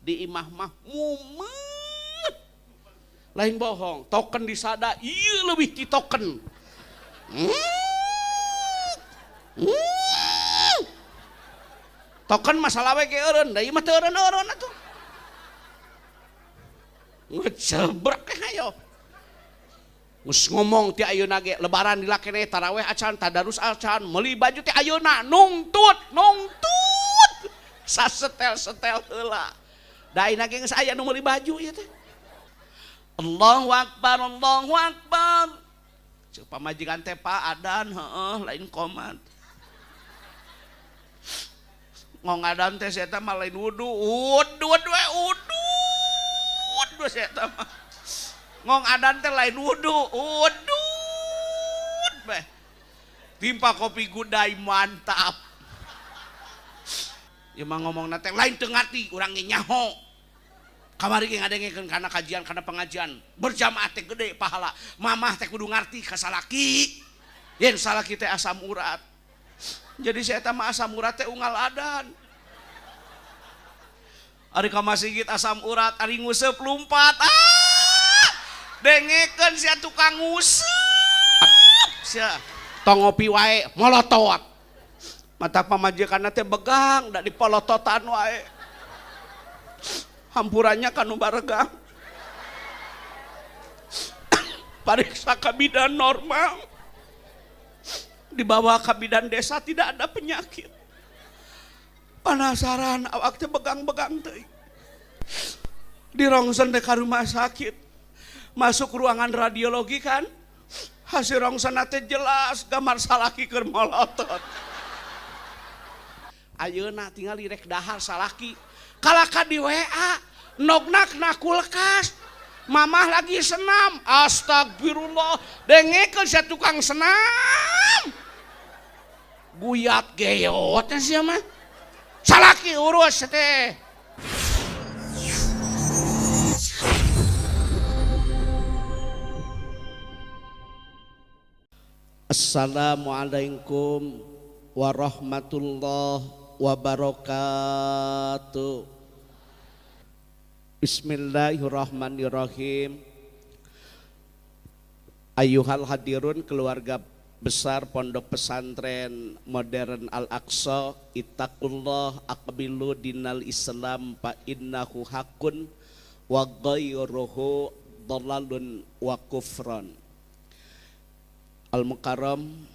di imah mah mumet. Lain bohong, token disada iya leuwih ti token. Token masalah we ge eureun, da ieu mah teu eureun atuh. Ngecebrek hayo. Mus ngomong ti ayeuna ge lebaran di lakene tarawih acan tadarus acan meuli baju ti ayeuna nungtut sasetel-setel heula da ayeuna ge geus aya nu meuli baju ieu teh. Allahu akbar ceuk pamajikan teh pa adan heueuh lain komat ngong adan teh saya mah lain wudu saya mah ngong adan teh lain wudu beh timpa kopi gudai mantap ieu mah ngomongna teh lain teu ngati urang ge nyaho kamari ge ngadengekeun kana kajian kana pengajian berjamaah teh gede pahala mamah teh kudu ngarti ka salaki yen salaki teh asam urat jadi saya teh mah asam urat teh unggal adan ari ka masjid asam urat ari nguseup lumpat dengekeun sia tukang nguseup sia tong ngopi wae molotot mata pamajikanna teh begang da dipolototan wae hampurannya kanu baregang pariksa ka bidan normal dibawa ke bidan desa tidak ada penyakit penasaran awak teh begang-begang teh dirongsen teh ka rumah sakit masuk ruangan radiologi kan hasil rongsen teh jelas gambar salaki keur molotot ayeuna tinggal direk dahar salaki kalaka di WA nognak na kulkas mamah lagi senam astagfirullah dengekeun sia tukang senam guyat geot sia mah salaki urus teh. Assalamualaikum warahmatullahi wabarakatuh. Bismillahirrahmanirrahim. Ayuhal hadirun keluarga besar Pondok Pesantren Modern Al-Aqsa, ittaqullah aqbilu dinal Islam fa innahu haqqun wa ghairuhu dhalalun wa kufran. Al-Mukarram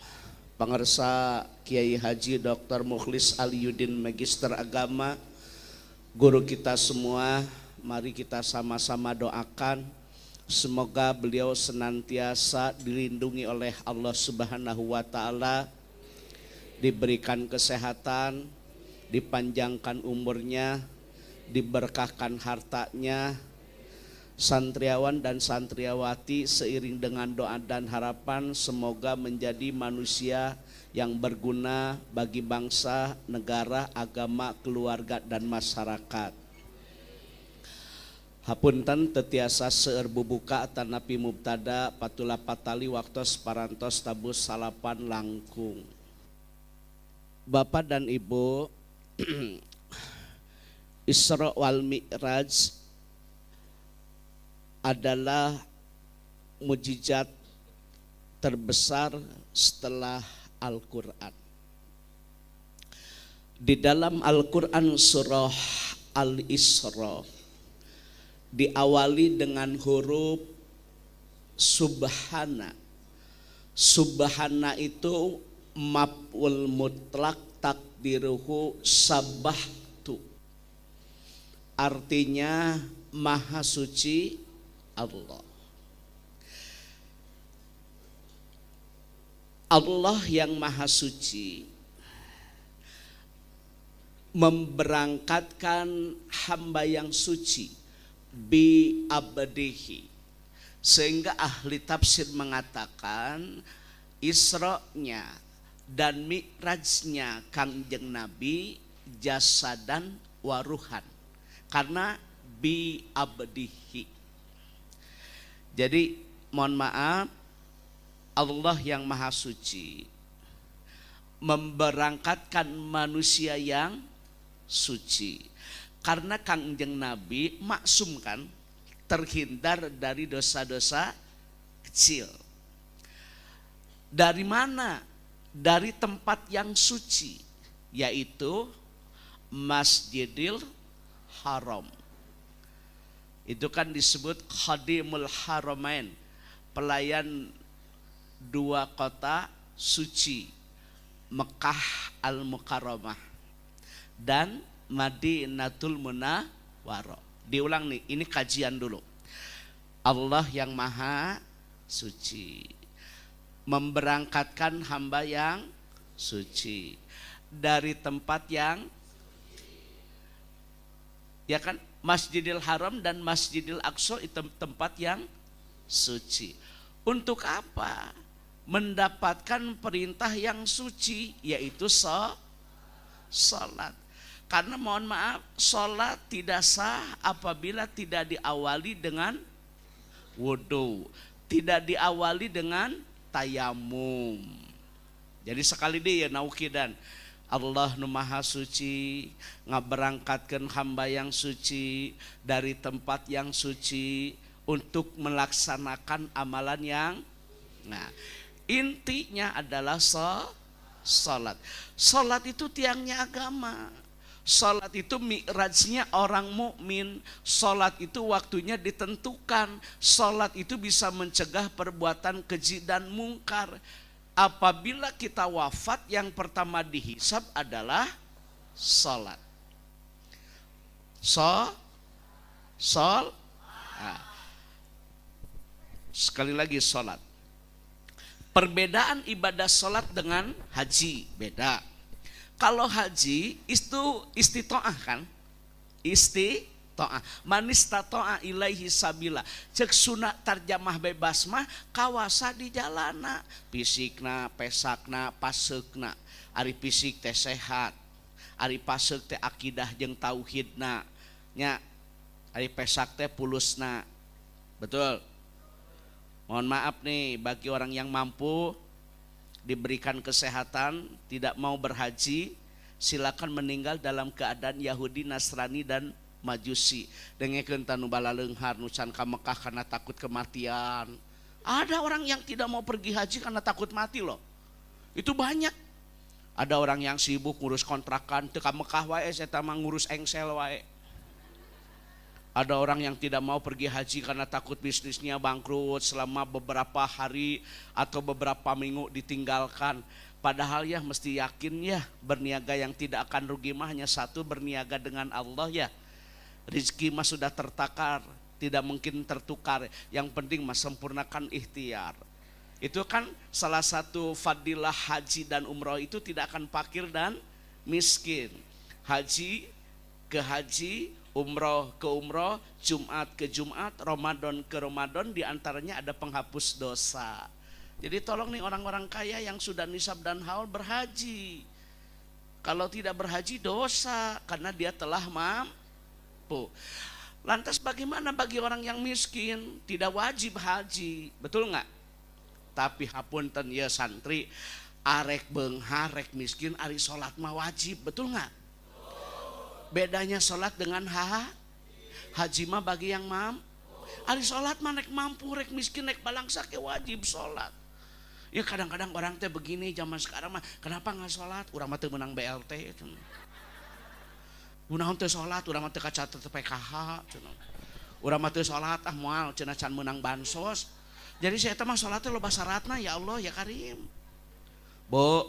Pangarsa Kiai Haji Dr. Mukhlis Aliyuddin Magister Agama, guru kita semua, mari kita sama-sama doakan semoga beliau senantiasa dilindungi oleh Allah Subhanahu wa Ta'ala, diberikan kesehatan, dipanjangkan umurnya, diberkahkan hartanya. Santriawan dan santriawati seiring dengan doa dan harapan semoga menjadi manusia yang berguna bagi bangsa, negara, agama, keluarga, dan masyarakat. Hapunten tetiasa seueur bubuka atanapi mubtada patula patali waktos parantos tabus salapan langkung. Bapak dan Ibu, Isra wal Mi'raj adalah mujizat terbesar setelah Al-Quran. Di dalam Al-Quran surah Al-Isra diawali dengan huruf subhana. Subhana itu maf'ul mutlak takdiruhu sabahtu. Artinya maha suci Allah. Allah yang maha suci memberangkatkan hamba yang suci bi abdihi, sehingga ahli tafsir mengatakan Isra-nya dan Mi'rajnya Kangjeng Nabi jasadan waruhan karena bi abdihi. Jadi mohon maaf, Allah yang maha suci memberangkatkan manusia yang suci Karena Kangjeng Nabi maksum kan, terhindar dari dosa-dosa kecil. Dari mana? Dari tempat yang suci, yaitu Masjidil Haram. Itu kan disebut Khadimul Haramain, pelayan dua kota suci, Mekah Al-Mukarramah dan Madinatul Munawwarah. Diulang nih, ini kajian dulu. Allah yang maha suci memberangkatkan hamba yang suci dari tempat yang, ya kan, Masjidil Haram dan Masjidil Aqsa itu tempat yang suci. Untuk apa? Mendapatkan perintah yang suci, yaitu salat. Karena mohon maaf, salat tidak sah apabila tidak diawali dengan wudu, tidak diawali dengan tayamum. Jadi sekali dia naukidan, Allah nu maha suci ngaberangkatkeun hamba yang suci dari tempat yang suci untuk melaksanakan amalan yang, nah, intinya adalah salat. Salat itu tiangnya agama. Salat itu mi'rajnya orang mukmin. Salat itu waktunya ditentukan. Salat itu bisa mencegah perbuatan keji dan mungkar. Apabila kita wafat, yang pertama dihisab adalah salat. Nah, sekali lagi salat. Perbedaan ibadah salat dengan haji beda. Kalau haji itu istitoah kan? Istitoah. Man istato'a ilaihi sabila. Cek sunat tarjamah bebas mah kawasa di jalana. Fisikna, pesakna, paseukna. Ari fisik teh sehat. Ari paseuk teh akidah jeung tauhidna. Nya ari pesak teh pulusna. Betul? Mohon maaf nih bagi orang yang mampu diberikan kesehatan, tidak mau berhaji, silakan meninggal dalam keadaan Yahudi, Nasrani dan Majusi. Dengekeun tanu bala leunghar nu can ka Mekah karena takut kematian. Ada orang yang tidak mau pergi haji karena takut mati loh. Itu banyak. Ada orang yang sibuk ngurus kontrakan, teu ka Mekah wae eta mah ngurus engsel wae. Ada orang yang tidak mau pergi haji karena takut bisnisnya bangkrut selama beberapa hari atau beberapa minggu ditinggalkan. Padahal ya mesti yakin ya, berniaga yang tidak akan rugi mah hanya satu, berniaga dengan Allah ya. Rizki mah sudah tertakar, tidak mungkin tertukar. Yang penting mah sempurnakan ikhtiar. Itu kan salah satu fadilah haji dan umroh, itu tidak akan fakir dan miskin. Haji ke haji, umroh ke umroh, Jumat ke Jumat, Ramadan ke Ramadan, diantaranya ada penghapus dosa. Jadi tolong nih orang-orang kaya yang sudah nisab dan haul berhaji. Kalau tidak berhaji dosa karena dia telah mampu. Lantas bagaimana bagi orang yang miskin? Tidak wajib haji, betul nggak? Tapi hapunten ya santri, arek beunghar rek miskin ari salat mah wajib, betul nggak? Bedanya sholat dengan haji mah bagi yang mampu. Ari sholat mah nek mampu, rek miskin, nek balangsa ke wajib sholat. Ya kadang-kadang orang teh begini zaman sekarang mah, kenapa nggak sholat? Urang mah teu menang BLT. Kunaon teu sholat? Urang mah teu kacatet PKH. Urang mah teu sholat, moal cenah can menang bansos. Jadi saya mah sholat teh loba syaratna, ya Allah ya Karim. Bu,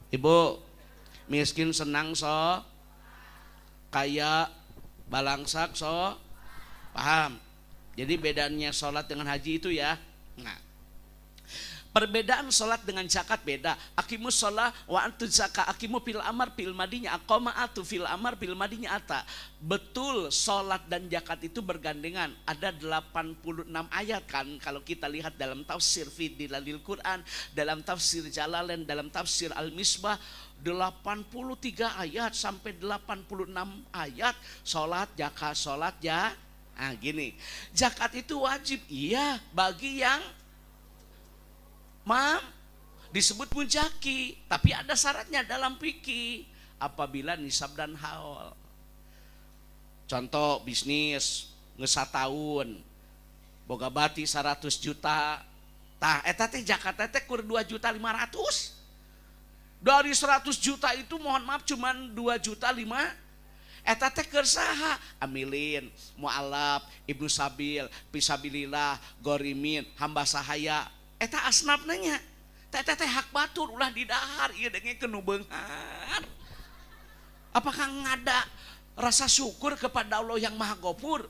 ibu, miskin senang kaya balangsak paham. Jadi bedanya sholat dengan haji itu ya. Nah, perbedaan sholat dengan zakat beda. Aqimus sholat wa antuz zakat. Aqimu fil amar fil madinya aqama atu fil amar fil madinya ata. Betul, sholat dan zakat itu bergandengan. Ada 86 ayat kan kalau kita lihat dalam tafsir fi dilalil Quran, dalam tafsir Jalalain, dalam tafsir Al-Misbah, 83 ayat sampai 86 ayat sholat, zakat, ya. Nah gini, zakat itu wajib, iya bagi yang disebut mujaki, tapi ada syaratnya dalam fikih, apabila nisab dan haul. contoh bisnis ngesat tahun boga bati 100 juta tah eta teh Jakarta teh kur 2.500.000 dari 100 juta itu mohon maaf cuman 2.500.000 eta teh keur saha amilin mualaf ibnu sabil fisabilillah gorimin hamba sahaya eta asnaf nanya teh hak batur ulah didahar ieu dengekeun nu beunghar apakah ngada rasa syukur kepada Allah yang Maha Ghafur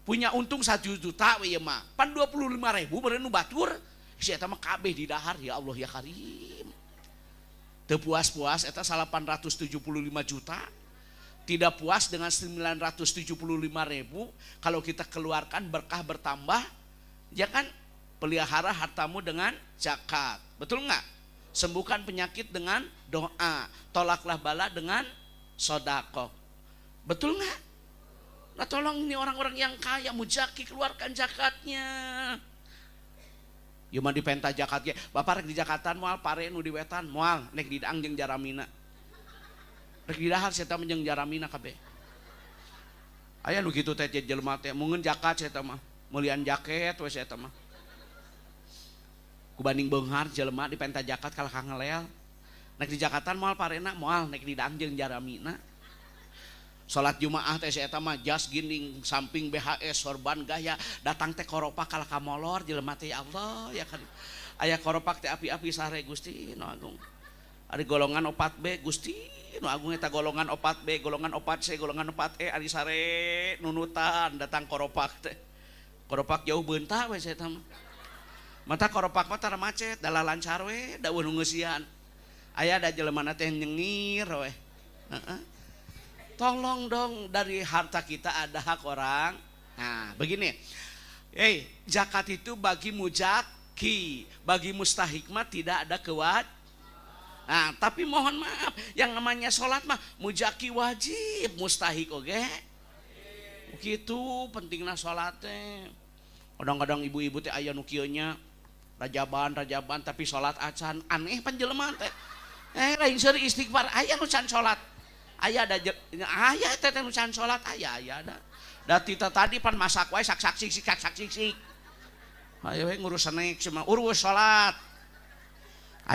punya untung 1 juta we mah pan 25.000 beureun nu batur si eta mah kabeh didahar ya Allah ya Karim teu puas-puas eta 875 juta tidak puas dengan 975.000 kalau kita keluarkan berkah bertambah ya kan pelihara hartamu dengan zakat betul nggak sembuhkan penyakit dengan doa tolaklah bala dengan sodako betul nggak nah tolong ini orang-orang yang kaya mujaki keluarkan zakatnya yuk mah dipenta zakatnya bapak rek di zakatan moal pare nu di wetan moal nek di daang jeung jaramina rek di dahar saya menjeng jaramina kabeh aya nu kitu teh jelema teh mungeun zakat saya mah mulian jaket we saya mah kubanding beunghar jelema dipenta zakat kalah kangelel nek di zakatan moal parena moal nek di daang jeung jaramina salat Jumaah teh saya mah jas ginding samping BHS sorban gaya datang teh koropak kalah kamolor jelema teh ya Allah ya kan aya koropak teh api-api sare Gusti nu agung ari golongan 4B Gusti nu agung eta golongan 4B golongan 4C golongan 4E ari sare nunutan datang koropak teh koropak jauh beunta we saya mah mata koropak mah tara macet dalah lancar we da nu ngeusian aya da jelema teh nyengir we tolong dong dari harta kita ada hak orang. Nah begini, zakat itu bagi mujaki, bagi mustahik mah tidak ada kewajiban. Nah tapi mohon maaf, yang namanya sholat mah mujaki wajib, mustahik oke. Begitu pentingnya sholatnya. Kadang-kadang ibu-ibu teh aya nu kieu nya rajaban tapi sholat acan aneh panjelema teh. Lain seuri istighfar aya nu can sholat. Ayah ada ayah teteh nucan sholat ayah ada datita tadi pan masak wae sak sik ayo we ngurus naik cuma urus sholat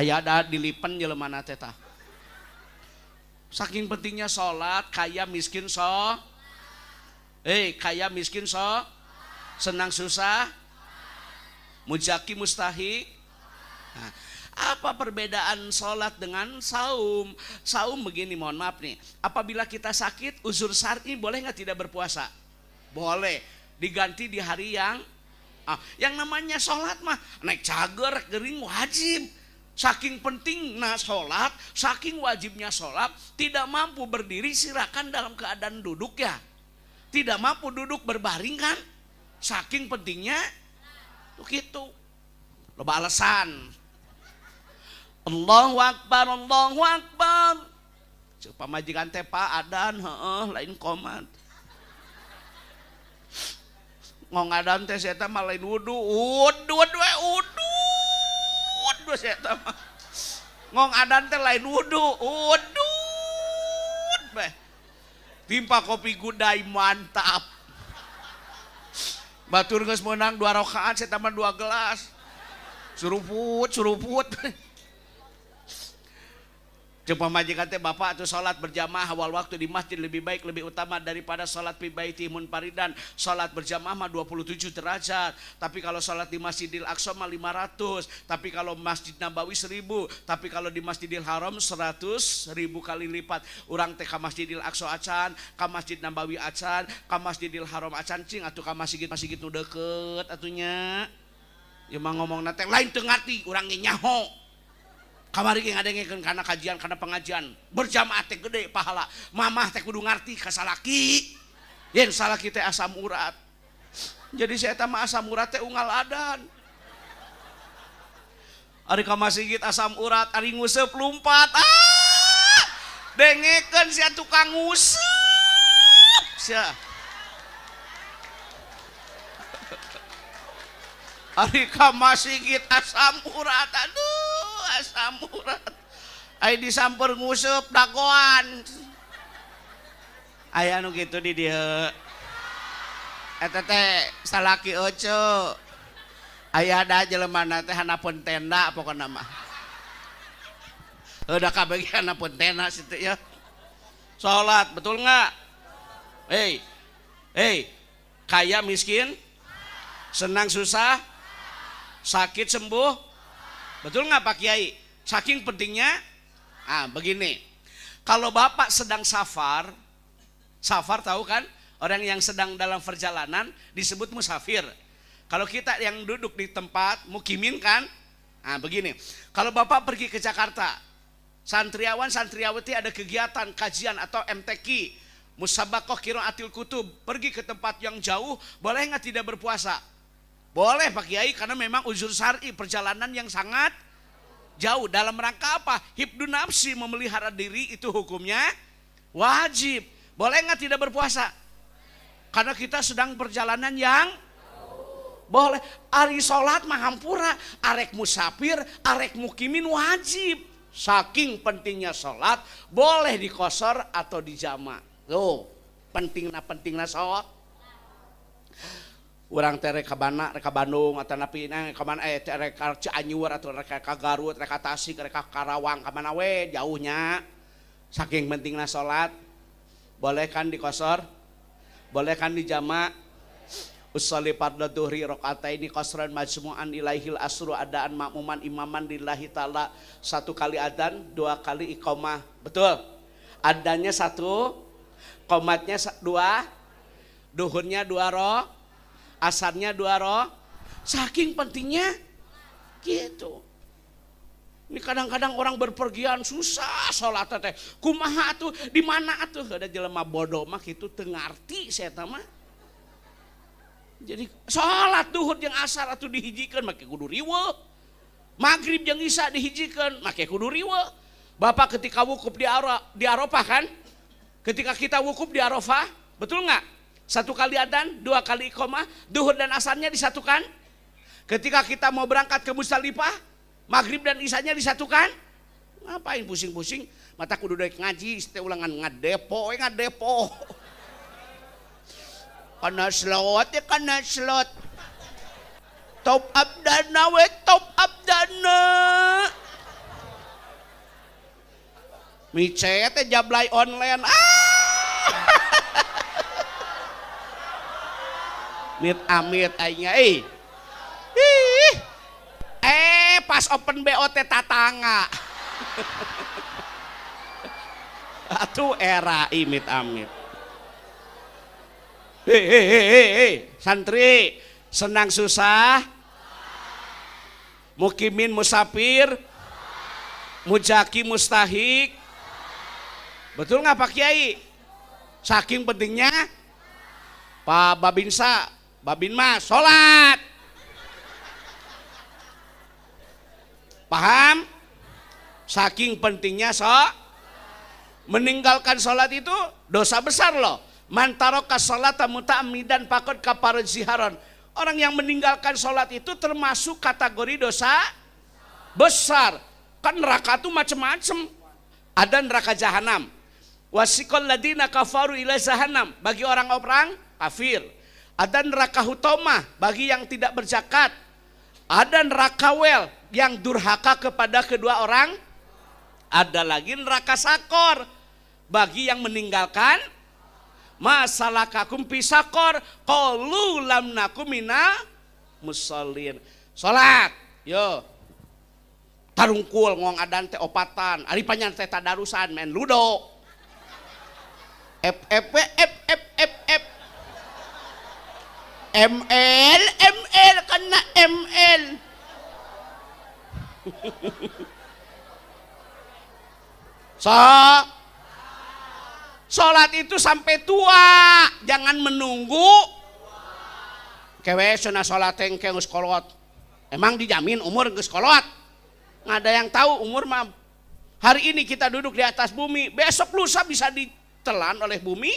ayah ada dilipen jelema teh tah saking pentingnya sholat kaya miskin miskin senang susah mujaki mustahik nah, apa perbedaan sholat dengan saum? Saum begini, mohon maaf nih. Apabila kita sakit, uzur syar'i boleh nggak tidak berpuasa? Boleh. Diganti di hari yang namanya sholat mah naik cager gering wajib. Saking penting sholat, saking wajibnya sholat, tidak mampu berdiri silakan dalam keadaan duduk ya. Tidak mampu duduk berbaring kan? Saking pentingnya, begitu. Loba alasan. Allahu Akbar, Allahu Akbar. Pamajikan teh Pak adan, lain komat. Ngong adan teh saya mah lain wudu saya mah. Ngong adan teh lain wudu beh. Timpa kopi gudai mantap. Batur geus meunang 2 rakaat saya mah 2 gelas. Suruput. Coba majikan teh bapak atau sholat berjamaah awal waktu di masjid lebih baik lebih utama daripada sholat fi baiti munfaridan. Sholat berjamaah mah 27 derajat. Tapi kalau sholat di Masjidil Aqsa mah 500. Tapi kalau Masjid Nabawi 1000. Tapi kalau di Masjidil Haram 100.000 kali lipat. Urang teh ka Masjidil Aqsa acan, ka Masjid Nabawi acan, ka Masjidil Haram acan cing atuh ka masjid nu deket atunya. Ya mah ngomongna teh lain teu ngarti urang ge nyaho. Kamari ge ngadengekeun kana kajian kana pengajian berjamaah teh gede pahala mamah teh kudu ngarti ka salaki yen salaki teh asam urat jadi saya teh mah asam urat teh unggal adan ari ka masjid asam urat ari nguseup lumpat dengekeun sia tukang nguseup sia ari ka masjid asam urat asam urat ai disamper nguseup dagoan Aya nu kitu di dieu. Eta teh salaki oco. Aya da jelema teh hanapun tenda pokona mah. Udah kabeh hanapun tenda situ ya. Salat betul enggak? Hei, kaya miskin, senang susah, sakit sembuh, betul nggak Pak Kiai? Saking pentingnya, begini, kalau Bapak sedang safar tahu kan? Orang yang sedang dalam perjalanan disebut musafir. Kalau kita yang duduk di tempat mukimin kan? Begini, kalau Bapak pergi ke Jakarta, santriawan santriawati ada kegiatan kajian atau MTQ, musabakoh qiraatil kutub, pergi ke tempat yang jauh, boleh nggak tidak berpuasa? Boleh Pak Kiai, karena memang uzur syar'i, perjalanan yang sangat jauh. Dalam rangka apa? Hibdun nafsi, memelihara diri, itu hukumnya wajib. Boleh nggak tidak berpuasa? Karena kita sedang perjalanan yang boleh. Ari sholat mah hampura, arek musafir, arek mukimin wajib. Saking pentingnya sholat, boleh dikosor atau dijama. Loh, pentingna sholat. Urang teh rek ka Bandung atau napi ka mana rek ka Cianjur atau rek ka Garut, rek ka Tasik, rek ka Karawang, ka mana we jauhnya. Saking pentingna sholat, boleh kan dikosor? Boleh kan dijama? Usolli fardhu dhuhri rakaataini qasran majmu'an ilaihil asru adaan makmuman imaman lillahi ta'ala. 1 kali adzan, 2 kali iqamah. Betul? Adanya 1, qomatnya 2, duhurnya 2 roh, asarnya 2 roh. Saking pentingnya gitu. Ini kadang-kadang orang berpergian susah sholat teh. Kumaha atuh, di mana atuh? Ada jelema bodoh mah kitu teu ngarti saya mah. Jadi sholat duhur jeung asar atuh dihijikeun make kudu riweuh. Maghrib jeung isya dihijikeun make kudu riweuh. Bapak ketika wukuf di Arafah kan? Ketika kita wukuf di Arafah, betul nggak? 1 kali adzan, 2 kali iqamah, duhur dan asarnya disatukan. Ketika kita mau berangkat ke Musdalifah, maghrib dan isyanya disatukan. Ngapain pusing-pusing? Mata kudu daek ngaji, teh ulangan ngadepo. Kana slot ya kana slot. Top up dana we top up dana. Micet teh jablay online. Amit aingnya pas open BOT tatangga. Atuh era imit amit. Hei, santri, senang susah, mukimin musafir, mujaki mustahik, betul nggak Pak Kiai? Saking pentingnya, Pak Babinsa, Babinma, sholat, paham? Saking pentingnya meninggalkan sholat itu dosa besar loh. Man taraka sholata muta'ammidan faqad kafara ziharan. Orang yang meninggalkan sholat itu termasuk kategori dosa besar. Kan neraka itu macam-macam. Ada neraka jahanam. Wasiqal ladina kafaru ila jahannam, bagi orang-orang kafir. Ada neraka hutamah bagi yang tidak berzakat. Ada neraka wel yang durhaka kepada kedua orang. Ada lagi neraka sakor bagi yang meninggalkan masalakakum pisakor qalu lam nakum mina musallin. Salat yo tarungkul ngong adan teh opatan ari panjang teh tadarusan main ludo f ml kena ml. Sholat itu sampai tua, jangan menunggu. Kewe cenah sholat teh geus kolot. Emang dijamin umur geus kolot? Nggak ada yang tahu umur mah. Hari ini kita duduk di atas bumi, besok lusa bisa ditelan oleh bumi.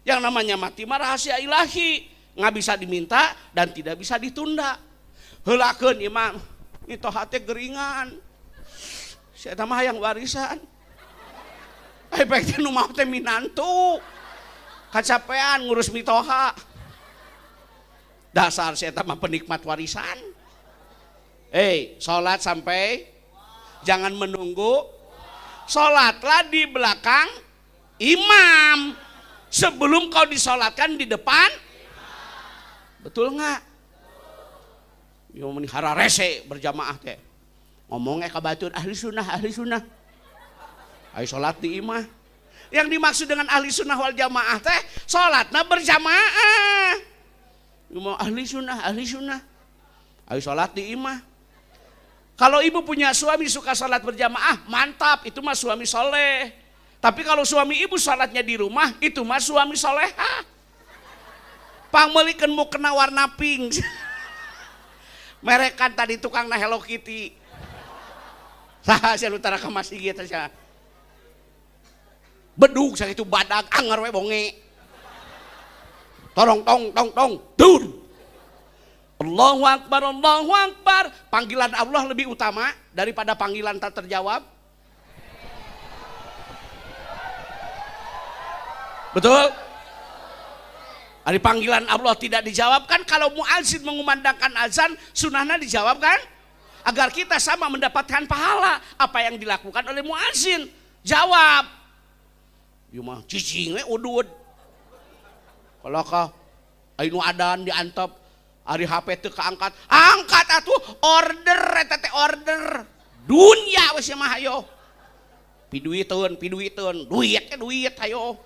Yang namanya mati mah rahasia ilahi, nggak bisa diminta dan tidak bisa ditunda. Heulakeun imam, itu hati geringan. Saya mah yang warisan. Efeknya nu mau teh minantu. Kacapean ngurus mitoha. Dasar saya mah penikmat warisan. Sholat sampai jangan menunggu. Sholatlah di belakang imam sebelum kau disolatkan di depan. Betul nggak? Yo menihara rese berjamaah teh. Ngomongnya kabatur ahli sunnah. Ayo sholat di imah. Yang dimaksud dengan ahli sunnah wal jamaah teh sholatna berjamaah. Mau ahli sunnah. Ayo sholat di imah. Kalau ibu punya suami suka sholat berjamaah, mantap, itu mah suami soleh. Tapi kalau suami ibu sholatnya di rumah, itu mah suami soleha. Pangmelikeun mau kena warna pink. Merekan tadi tukang na Hello Kitty. Saha saya utara ke masjid gitu saja. Bedug saya itu badag anger we bonge. Torong tong dur. Allahu Akbar. Panggilan Allah lebih utama daripada panggilan tak terjawab. Betul? Ada panggilan Allah tidak dijawabkan. Kalau muadzin mengumandangkan azan, sunnahnya dijawabkan agar kita sama mendapatkan pahala apa yang dilakukan oleh muadzin. Jawab. Yuma cicing we udud. Kalau ka ainu adan diantep ari HP teu kaangkat, angkat atuh order eta teh order. Dunya we sia mah hayo. Piduiteun, duit hayo.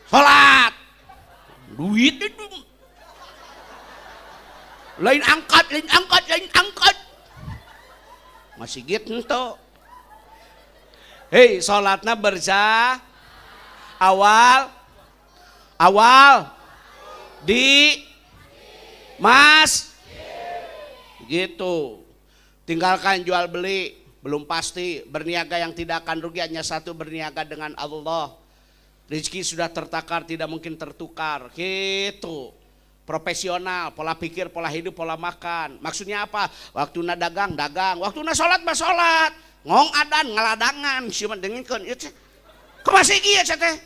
Salat. Duit itu. Lain angkat. Masih gitu tuh. Salatna awal di mas gitu. Tinggalkan jual beli, belum pasti. Berniaga yang tidak akan rugi hanya satu, berniaga dengan Allah. Rezeki sudah tertakar, tidak mungkin tertukar. Gitu. Profesional, pola pikir, pola hidup, pola makan. Maksudnya apa? Waktu na dagang, waktu na sholat, sholat. Ngong adan, ngaladangan. Siapa denginkan? Kemasih kia teh.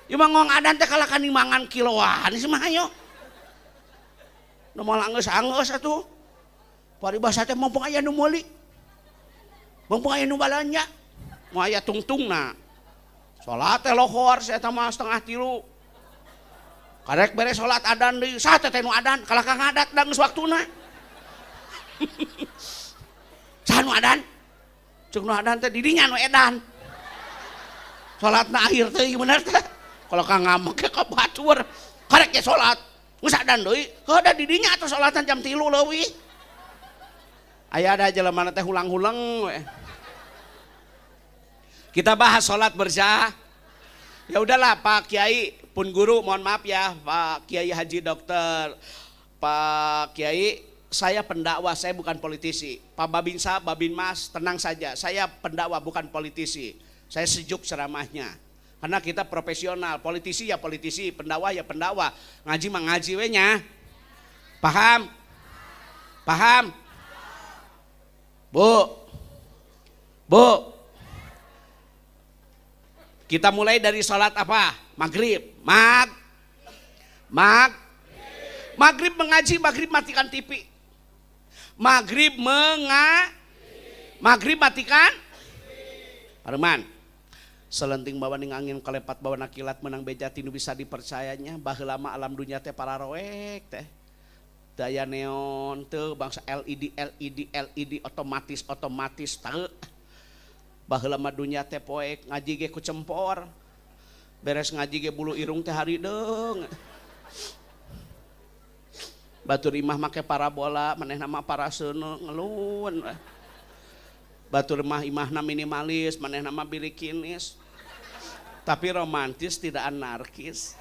Cuma ngong adan teh kalakan imangan kiloan. Ini mah ayo. Nomor angges atuh. Paribasa teh mumpung aya nu meuli. Mumpung aya nu balanja. Mau aya tungtungna. Salat teh lohor saya mah 2:30. Karek beres salat adan deui. Saha teh nu adan? Kalahkah ngadat da geus waktuna. Saha nu adan? Ceuk nu adan teh di dinya nu edan. Salatna akhir teh bener teh. Kalau ka ngamek ka batur. Karek ge salat. Geus adan deui. Heuh di dinya atuh salatan jam 3 leuwih. Aya ada jelema teh hulang-hulang we. Kita bahas sholat berjamaah. Ya udahlah Pak Kiai pun guru, mohon maaf ya Pak Kiai Haji Dokter. Pak Kiai, saya pendakwah, saya bukan politisi. Pak Babinsa, Babinmas, tenang saja. Saya pendakwah bukan politisi. Saya sejuk ceramahnya. Karena kita profesional, politisi ya politisi, pendakwah ya pendakwah. Ngaji mah ngaji we nya. Paham? Paham? Bu. Kita mulai dari sholat apa? Maghrib. Maghrib mengaji, maghrib matikan TV. Maghrib matikan. Arman. Selenting bawa ning angin kalepat bawa nakilat menang beja tinu bisa dipercayanya. Baheula mah alam dunya teh para roek teh. Daya neon teu bangsa LED otomatis teu. Baheula mah dunya teh poek ngaji ge ku cempor. Beres ngaji ge bulu irung teh harideung. Batur imah make parabola, manehna mah paraseuna ngeluun. Batur mah imahna minimalis, manehna mah bilikinis. Tapi romantis tidak anarkis.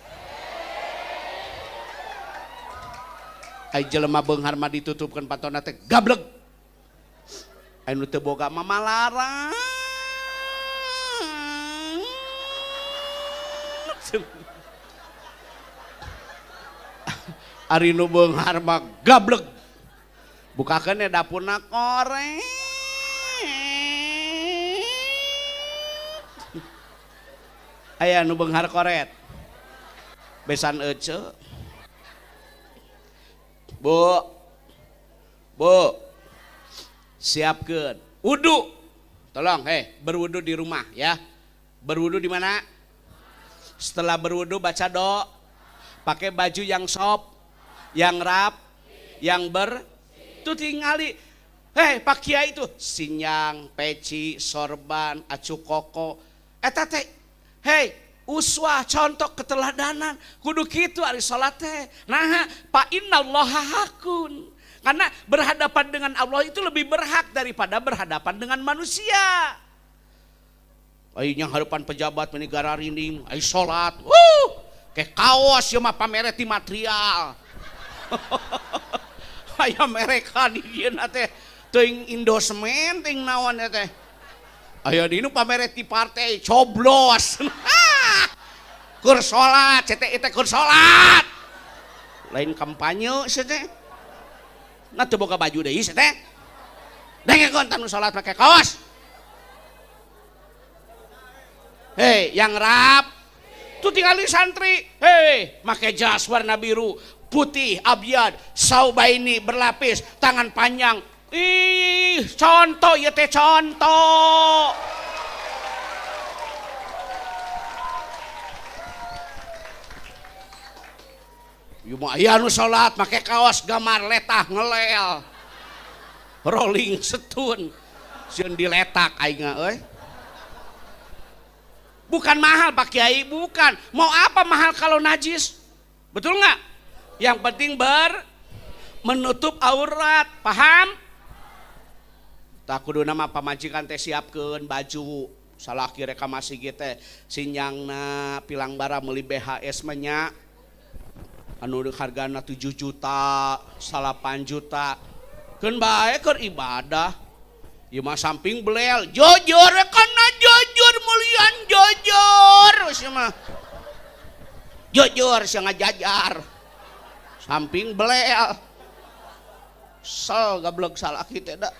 Ai jelema beunghar mah ditutupkeun patona teh gablek. Anu teu boga mah malarang. Ari nu beunghar mah gablek. Bukakeun ya dapurna koreng. Aya nu beunghar koret. besan ece. Bu, siapkan wudu. Tolong, berwudu di rumah ya. Berwudu di mana? Setelah berwudu baca doa, pakai baju yang sop, yang rap, yang tuh tingali. Pak Kiai itu sinyang, peci, sorban, acu koko. Eta teh, uswah contoh keteladanan. Kudu kitu ari salat teh. Nah, fa innallaha hakun. Karena berhadapan dengan Allah itu lebih berhak daripada berhadapan dengan manusia. Ayo yang hadapan pejabat menegara rinding, ayo salat. Kayak kaos ya mah pamere ti material. Aya mereka di dieu teh teuing endorsement ting naon teh. Aya di nu pamere ti partai coblos. Kur salat, eta kur salat. Lain kampanye sia teh. Nah teu boga baju deui sia teh. Dengekeun tanu salat make kaos. Yang rap tuh tinggali santri. Make jas warna biru, putih, abyad, saubaini berlapis, tangan panjang. Contoh ya teh contoh. Yuma aya nu salat make kaos gambar letah ngelel. Rolling setun. Sieun diletak aing euy. Bukan mahal Pak Kiai, bukan. Mau apa mahal kalau najis? Betul nggak? Yang penting menutup aurat, paham? Tak kudu nama pamajikan teh siapkeun baju. Salaki reka masih gitu sinyangna pilang bara meuli BHS nya. Anu hargana 7 juta, 8 juta. Keun bae keur ibadah. Ieu mah samping belel, jujur kana jujur mulian jujur sia mah. Jujur sia ngajajar. Samping belel. Sel gablek salaki teh da.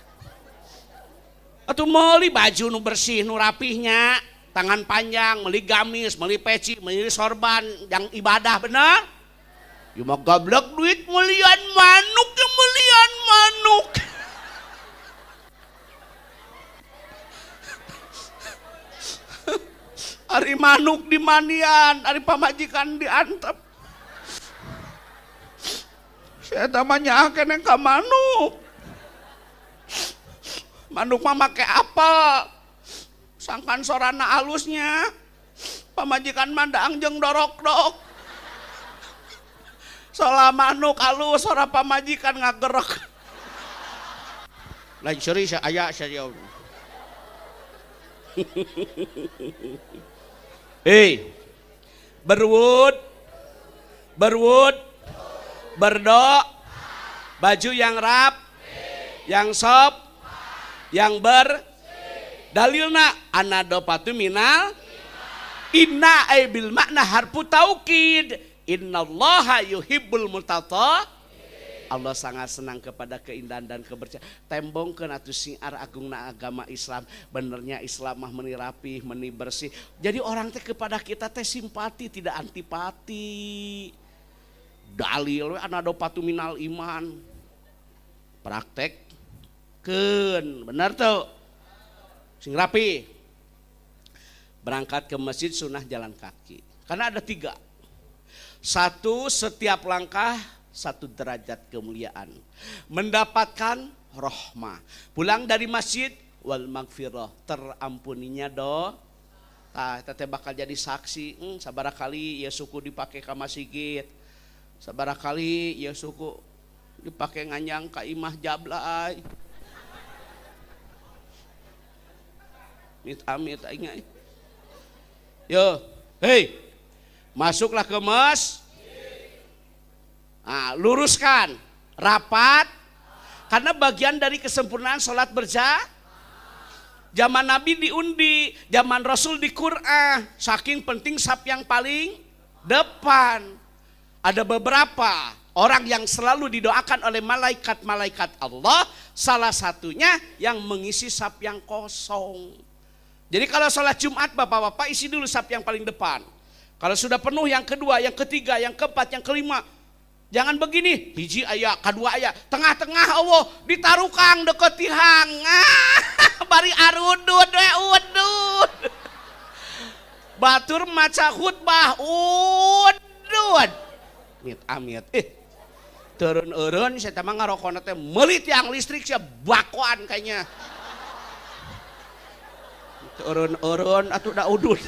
Atuh meuli baju nu bersih nu rapihnya, tangan panjang, meuli gamis, meuli peci, meuli sorban yang ibadah bener. Ieu mah gablek duit mulian manuk ya mulian manuk. Ari manuk di manian, ari pamajikan diantep. Saya tamanya kene ka manuk. Manuk mah make apel. Sangkan sorana alusnya. Pamajikan mandang jeung dorok-dok. Soala manuk alus ora pamajikan ngagerek. Lain seri aya saya. Berwud, berdo, baju yang rap, yang sop, yang dalilna anadopatu minal inna bil makna harfu taukid innallaha yuhibbul mutatahhirin. Allah sangat senang kepada keindahan dan kebersihan. Tembongkeun atuh siar agungna agama Islam. Benernya Islam mah meuni rapih, meuni bersih. Jadi orang teh kepada kita teh simpati tidak antipati. Dalil we anadopatu minal iman. Praktekkeun, bener tuh. Sing rapi. Berangkat ke masjid sunnah jalan kaki. Karena ada 3. 1, setiap langkah 1 derajat kemuliaan, mendapatkan rahmah, pulang dari masjid wal magfirah, terampuninya teteh bakal jadi saksi. Sabarakali ya suku dipakai ka masjid, sabarakali ya suku dipakai nganyang ka imah jablay. Amit aing. Yo, masuklah ke luruskan, rapat, karena bagian dari kesempurnaan sholat zaman Nabi diundi, zaman Rasul di Qur'an, saking penting saf yang paling depan. Ada beberapa orang yang selalu didoakan oleh malaikat-malaikat Allah, salah satunya yang mengisi saf yang kosong. Jadi kalau sholat Jumat bapak-bapak isi dulu saf yang paling depan. Kalau sudah penuh yang kedua, yang ketiga, yang keempat, yang kelima. Jangan begini, hiji aya, kedua aya, tengah-tengah Allah ditaruh kang deket tihang. Bari arudud we udud. Batur maca khutbah udud. Mit amit. Turun eureun saya teh mah ngarokona teh meuli tiang listrik sia bakoan kayaknya. Turun atuh da udud.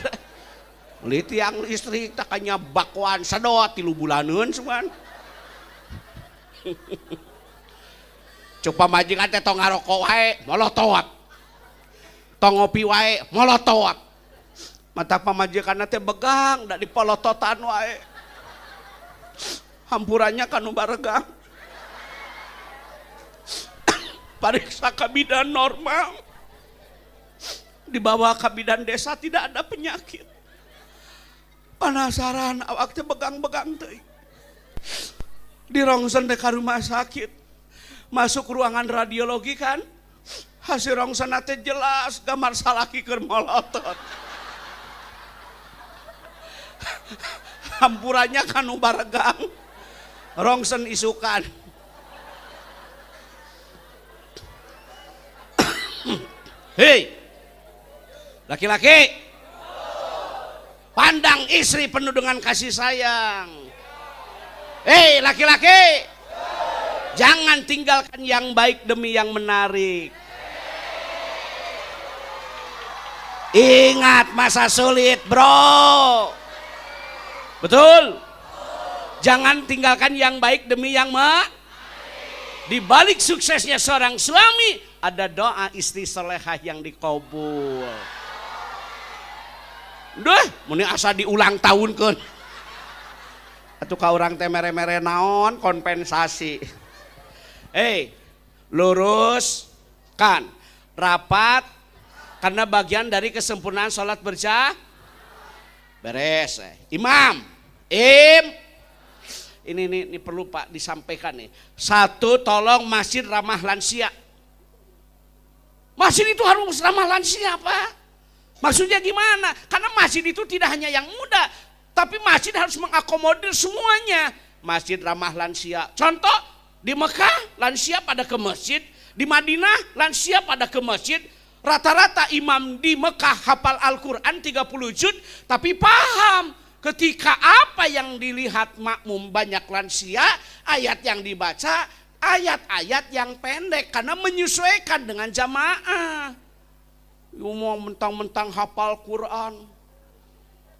Meuli tiang listrik teh kayaknya bakoan sadot 3 bulaneun cuman. Coba majikan teh tong ngarokok wae molotov. Tong ngopi wae molotov. Mata pamajikan teh begang da dipolototan wae. Hampurannya kanu baregang. Pariksa ka bidan normal. Dibawa ke bidan desa tidak ada penyakit. Penasaran awak teh begang-begang teh. Dirongsen teh ka rumah sakit. Masuk ruangan radiologi kan. Hasil rongsen teh jelas gambar salaki keur molotot. Hampurannya kanu baregang. Rongsen isukan. Hei, laki-laki, pandang istri penuh dengan kasih sayang. Hei, laki-laki, jangan tinggalkan yang baik demi yang menarik. Ingat masa sulit, bro. Betul? Jangan tinggalkan yang baik demi yang Di balik suksesnya seorang suami ada doa istri solehah yang dikabul. Duh, muni asa diulang tahun kan. Atuh ka urang teh mere-mere naon kompensasi. Lurus kan rapat karena bagian dari kesempurnaan sholat beres. Imam, ini perlu Pak disampaikan nih. Satu, tolong masjid ramah lansia. Masjid itu harus ramah lansia Pak. Maksudnya gimana? Karena masjid itu tidak hanya yang muda, tapi masjid harus mengakomodir semuanya. Masjid ramah lansia. Contoh, di Mekah lansia pada ke masjid, di Madinah lansia pada ke masjid. Rata-rata imam di Mekah hafal Al-Quran 30 juz, tapi paham ketika apa yang dilihat makmum banyak lansia, ayat yang dibaca ayat-ayat yang pendek karena menyesuaikan dengan jamaah. Mau mentang-mentang hafal Quran,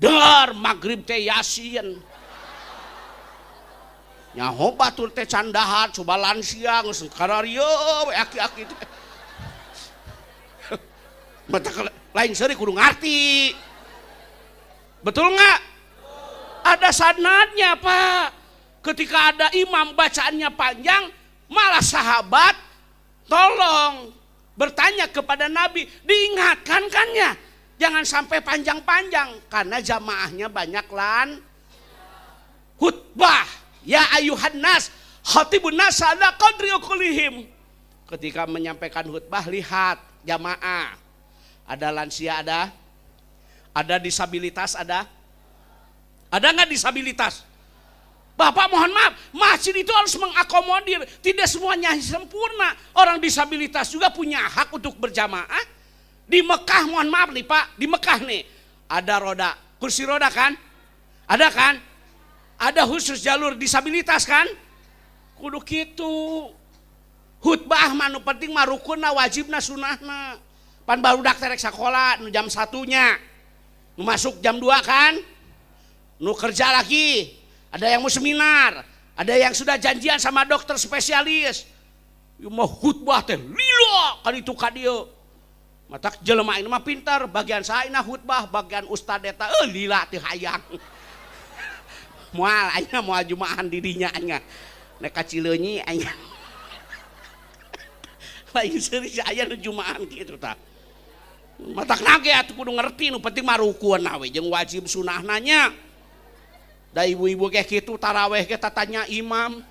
dengar maghrib teh Yasin, nyaho batur teh candahan, coba lansia geus karario aki-aki teh. Mata lain seri kudu ngarti. Betul nggak? Ada sanadnya Pak. Ketika ada imam bacaannya panjang, malah sahabat tolong bertanya kepada Nabi, diingatkan kan ya, jangan sampai panjang-panjang karena jamaahnya banyak khutbah. Ya ayuhan nas, khatibun nas ala qadri uqulihim. Ketika menyampaikan khutbah lihat jamaah. Ada lansia ada disabilitas ada nggak disabilitas? Bapak mohon maaf, masjid itu harus mengakomodir, tidak semuanya sempurna. Orang disabilitas juga punya hak untuk berjamaah. Di Mekah mohon maaf nih Pak, di Mekah nih ada roda, kursi roda kan? Ada kan? Ada khusus jalur disabilitas kan? Kudu kitu. Khutbah manu penting mah rukunna wajibna sunahna. Pan barudak terek sekolah nu jam 1-nya. Nu masuk jam 2 kan? Nu kerja lagi. Ada yang mau seminar, ada yang sudah janjian sama dokter spesialis. Ieu mah khutbah teh lila kali itu ka dieu. Mata jelema ini mah pintar, bagian saena khutbah, bagian ustad eta lila teh hayang. Moal ayeuna moal jumaahan dirinya anya. Nek ka Cileunyi anya. Lain seueur aya nu jumaahan kitu tah. Matak nage atuh kudu ngerti nu penting mah rukunna we jeung wajib sunahna nya. Da ibu-ibu kayak gitu taraweh kita tanya imam.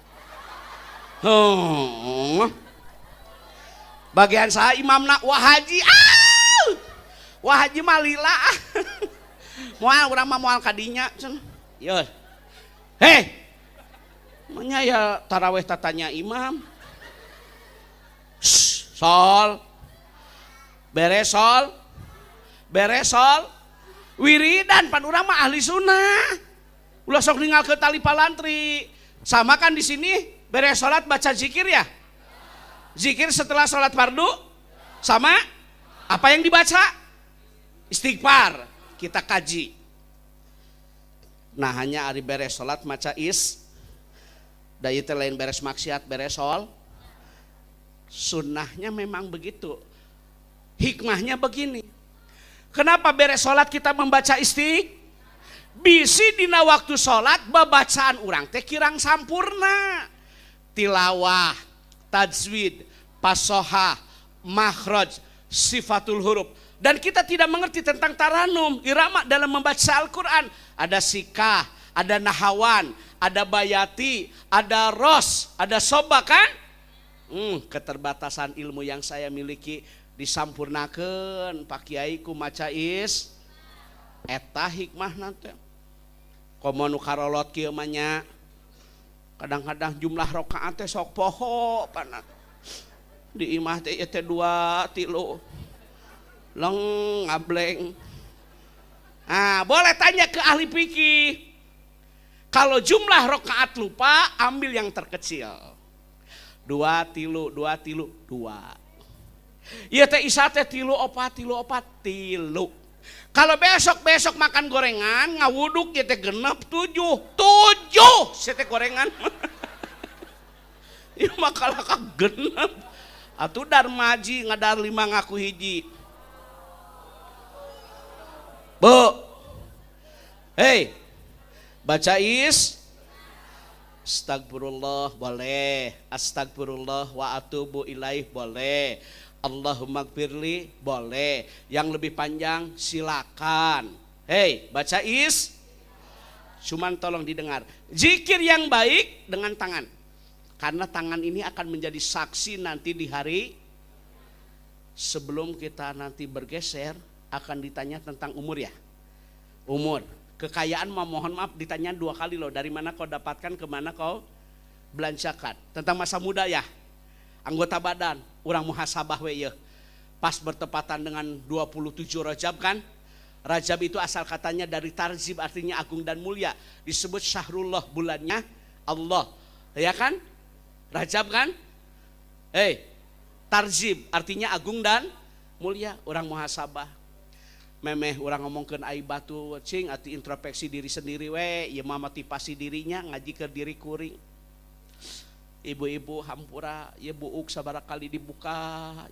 Bagian saya imam nak wahaji. Wahaji malila. Moal urang mah moal kadinya cenah. Yo. Heh. Manya ya taraweh tatanya imam. Sol. Beres sol. Beres sol. Wiridan pan urang mah ahli sunnah. Ulah sok ningal ke tali palantri. Sama kan di sini beres salat baca zikir ya? Zikir setelah salat fardu? Sama? Apa yang dibaca? Istighfar. Kita kaji. Nah hanya ari beres salat maca da ieu teh lain beres maksiat beres sol. Sunnahnya memang begitu. Hikmahnya begini. Kenapa beres salat kita membaca bisi dina waktu salat babacaan urang teh kirang sampurna. Tilawah, tajwid, pasohah, makhraj, sifatul huruf. Dan kita tidak mengerti tentang taranum, irama dalam membaca Al-Quran. Ada sikah, ada nahawan, ada bayati, ada ros, ada soba kan? Keterbatasan ilmu yang saya miliki disampurnakan Pak Kiai ku maca eta hikmah nanti. Komo nu karolot kieu mah nya. Kadang-kadang jumlah rakaat teh sok poho panat. Di imah teh teh 2 3 leng ngableng. Boleh tanya ke ahli fikih. Kalau jumlah rakaat lupa, ambil yang terkecil. 2 3 2 3 2. Ieu teh isa teh 3 4 3 4 3. Kalau besok makan gorengan ngawuduk ieu teh genep 7. 7 saya teh gorengan. Ieu mah kalaka genep. Atuh darmaji ngadar 5 ngaku hiji. Bu, hei, baca astagfirullah boleh, astagfirullah wa atubu ilaih boleh, Allahumma gfirli boleh, yang lebih panjang silakan. Hei, baca cuman tolong didengar. Zikir yang baik dengan tangan, karena tangan ini akan menjadi saksi nanti di hari sebelum kita nanti bergeser. Akan ditanya tentang umur ya. Umur. Kekayaan mohon maaf ditanya 2 kali loh. Dari mana kau dapatkan, kemana kau belanjakan. Tentang masa muda ya. Anggota badan. Orang muhasabah we ya. Pas bertepatan dengan 27 Rajab kan. Rajab itu asal katanya dari tarzib artinya agung dan mulia. Disebut syahrullah bulannya Allah. Ya kan? Rajab kan? Tarzib artinya agung dan mulia. Orang muhasabah. Memeh orang ngomongkeun ai batu cing ati introspeksi diri sendiri we ieu mah motivasi dirinya ngaji ke diri kuring. Ibu-ibu hampura ieu buuk sabaraha kali dibuka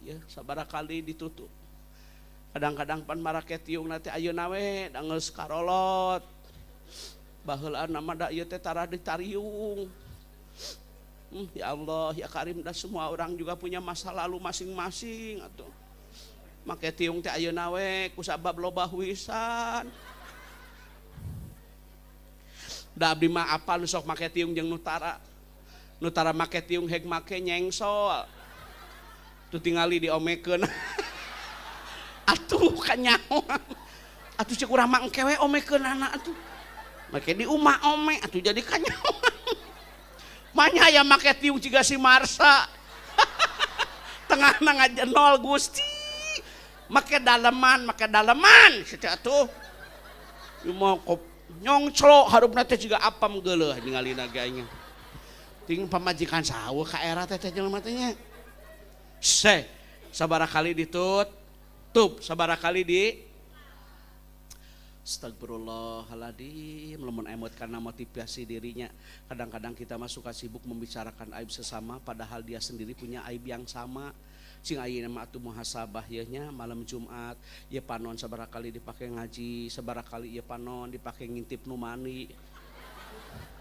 ya sabaraha kali ditutup. Kadang-kadang pan marake tiungna teh ayeuna we da geus karolot. Baheula nama da ieu teh tara ditariung. Ya Allah ya Karim da semua orang juga punya masa lalu masing-masing atuh. Make tiung teh ayeuna we kusabab loba huisan. Da abdi mah apal sok make tiung jeung nutara. Nutara make tiung heg make nyengsol. Tu tingali diomekeun. Atuh kanyahoan. Atuh ceuk urang mah engke we omekeunana atuh. Make di umah ome atuh jadi kanyahoan. Manya aya make tiung ciga si Marsa. Tengahna ngajenol Gusti. Make daleman setia tuh mau kop nyongclo harupna teh juga apam geuleuh ningali naganya ting pamajikan saeuh ka era teh jelema teh nya sabaraha kali ditutup sabaraha kali di astagfirullahaladzim lamun emot karena motivasi dirinya. Kadang-kadang kita mah suka sibuk membicarakan aib sesama padahal dia sendiri punya aib yang sama. Cing ayeuna mah atuh muhasabah ieu nya malam Jumat ieu panon sabaraha kali dipake ngaji, sabaraha kali ieu panon dipake ngintip nu mani.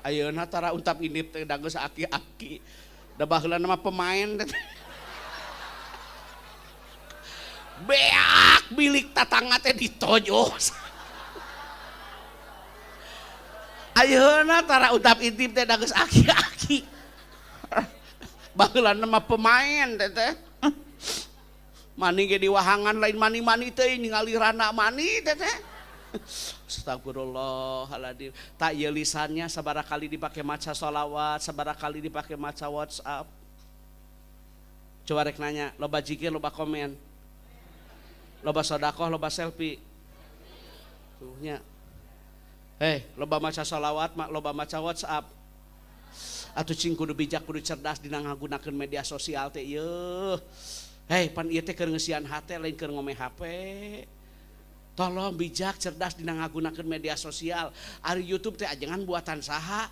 Ayeuna tara untap indip teh da geus aki-aki. Da baheula mah pemain teh. Beak bilik tatangga teh ditojos. Ayeuna tara untap intip teh da geus aki-aki. Baheula mah pemain teh. Mani ge di wahangan lain mani-mani teh ningali rana mani teh. Astagfirullahaladzim. Tak ieu lisannya sabaraha kali dipakai maca sholawat, sabaraha kali dipakai maca WhatsApp. Coba rek nanya, loba jikir, loba komen, loba sodakoh, loba selfie. Tuhnya. Loba maca sholawat, loba maca WhatsApp. Atuh cing kudu bijak, kudu cerdas dina ngagunakeun media sosial teh ieu. Pan ieu teh keur ngeusian hate lain keur ngomeh HP. Tolong bijak cerdas dina ngagunakeun media sosial. Ari YouTube teh ajengan buatan saha?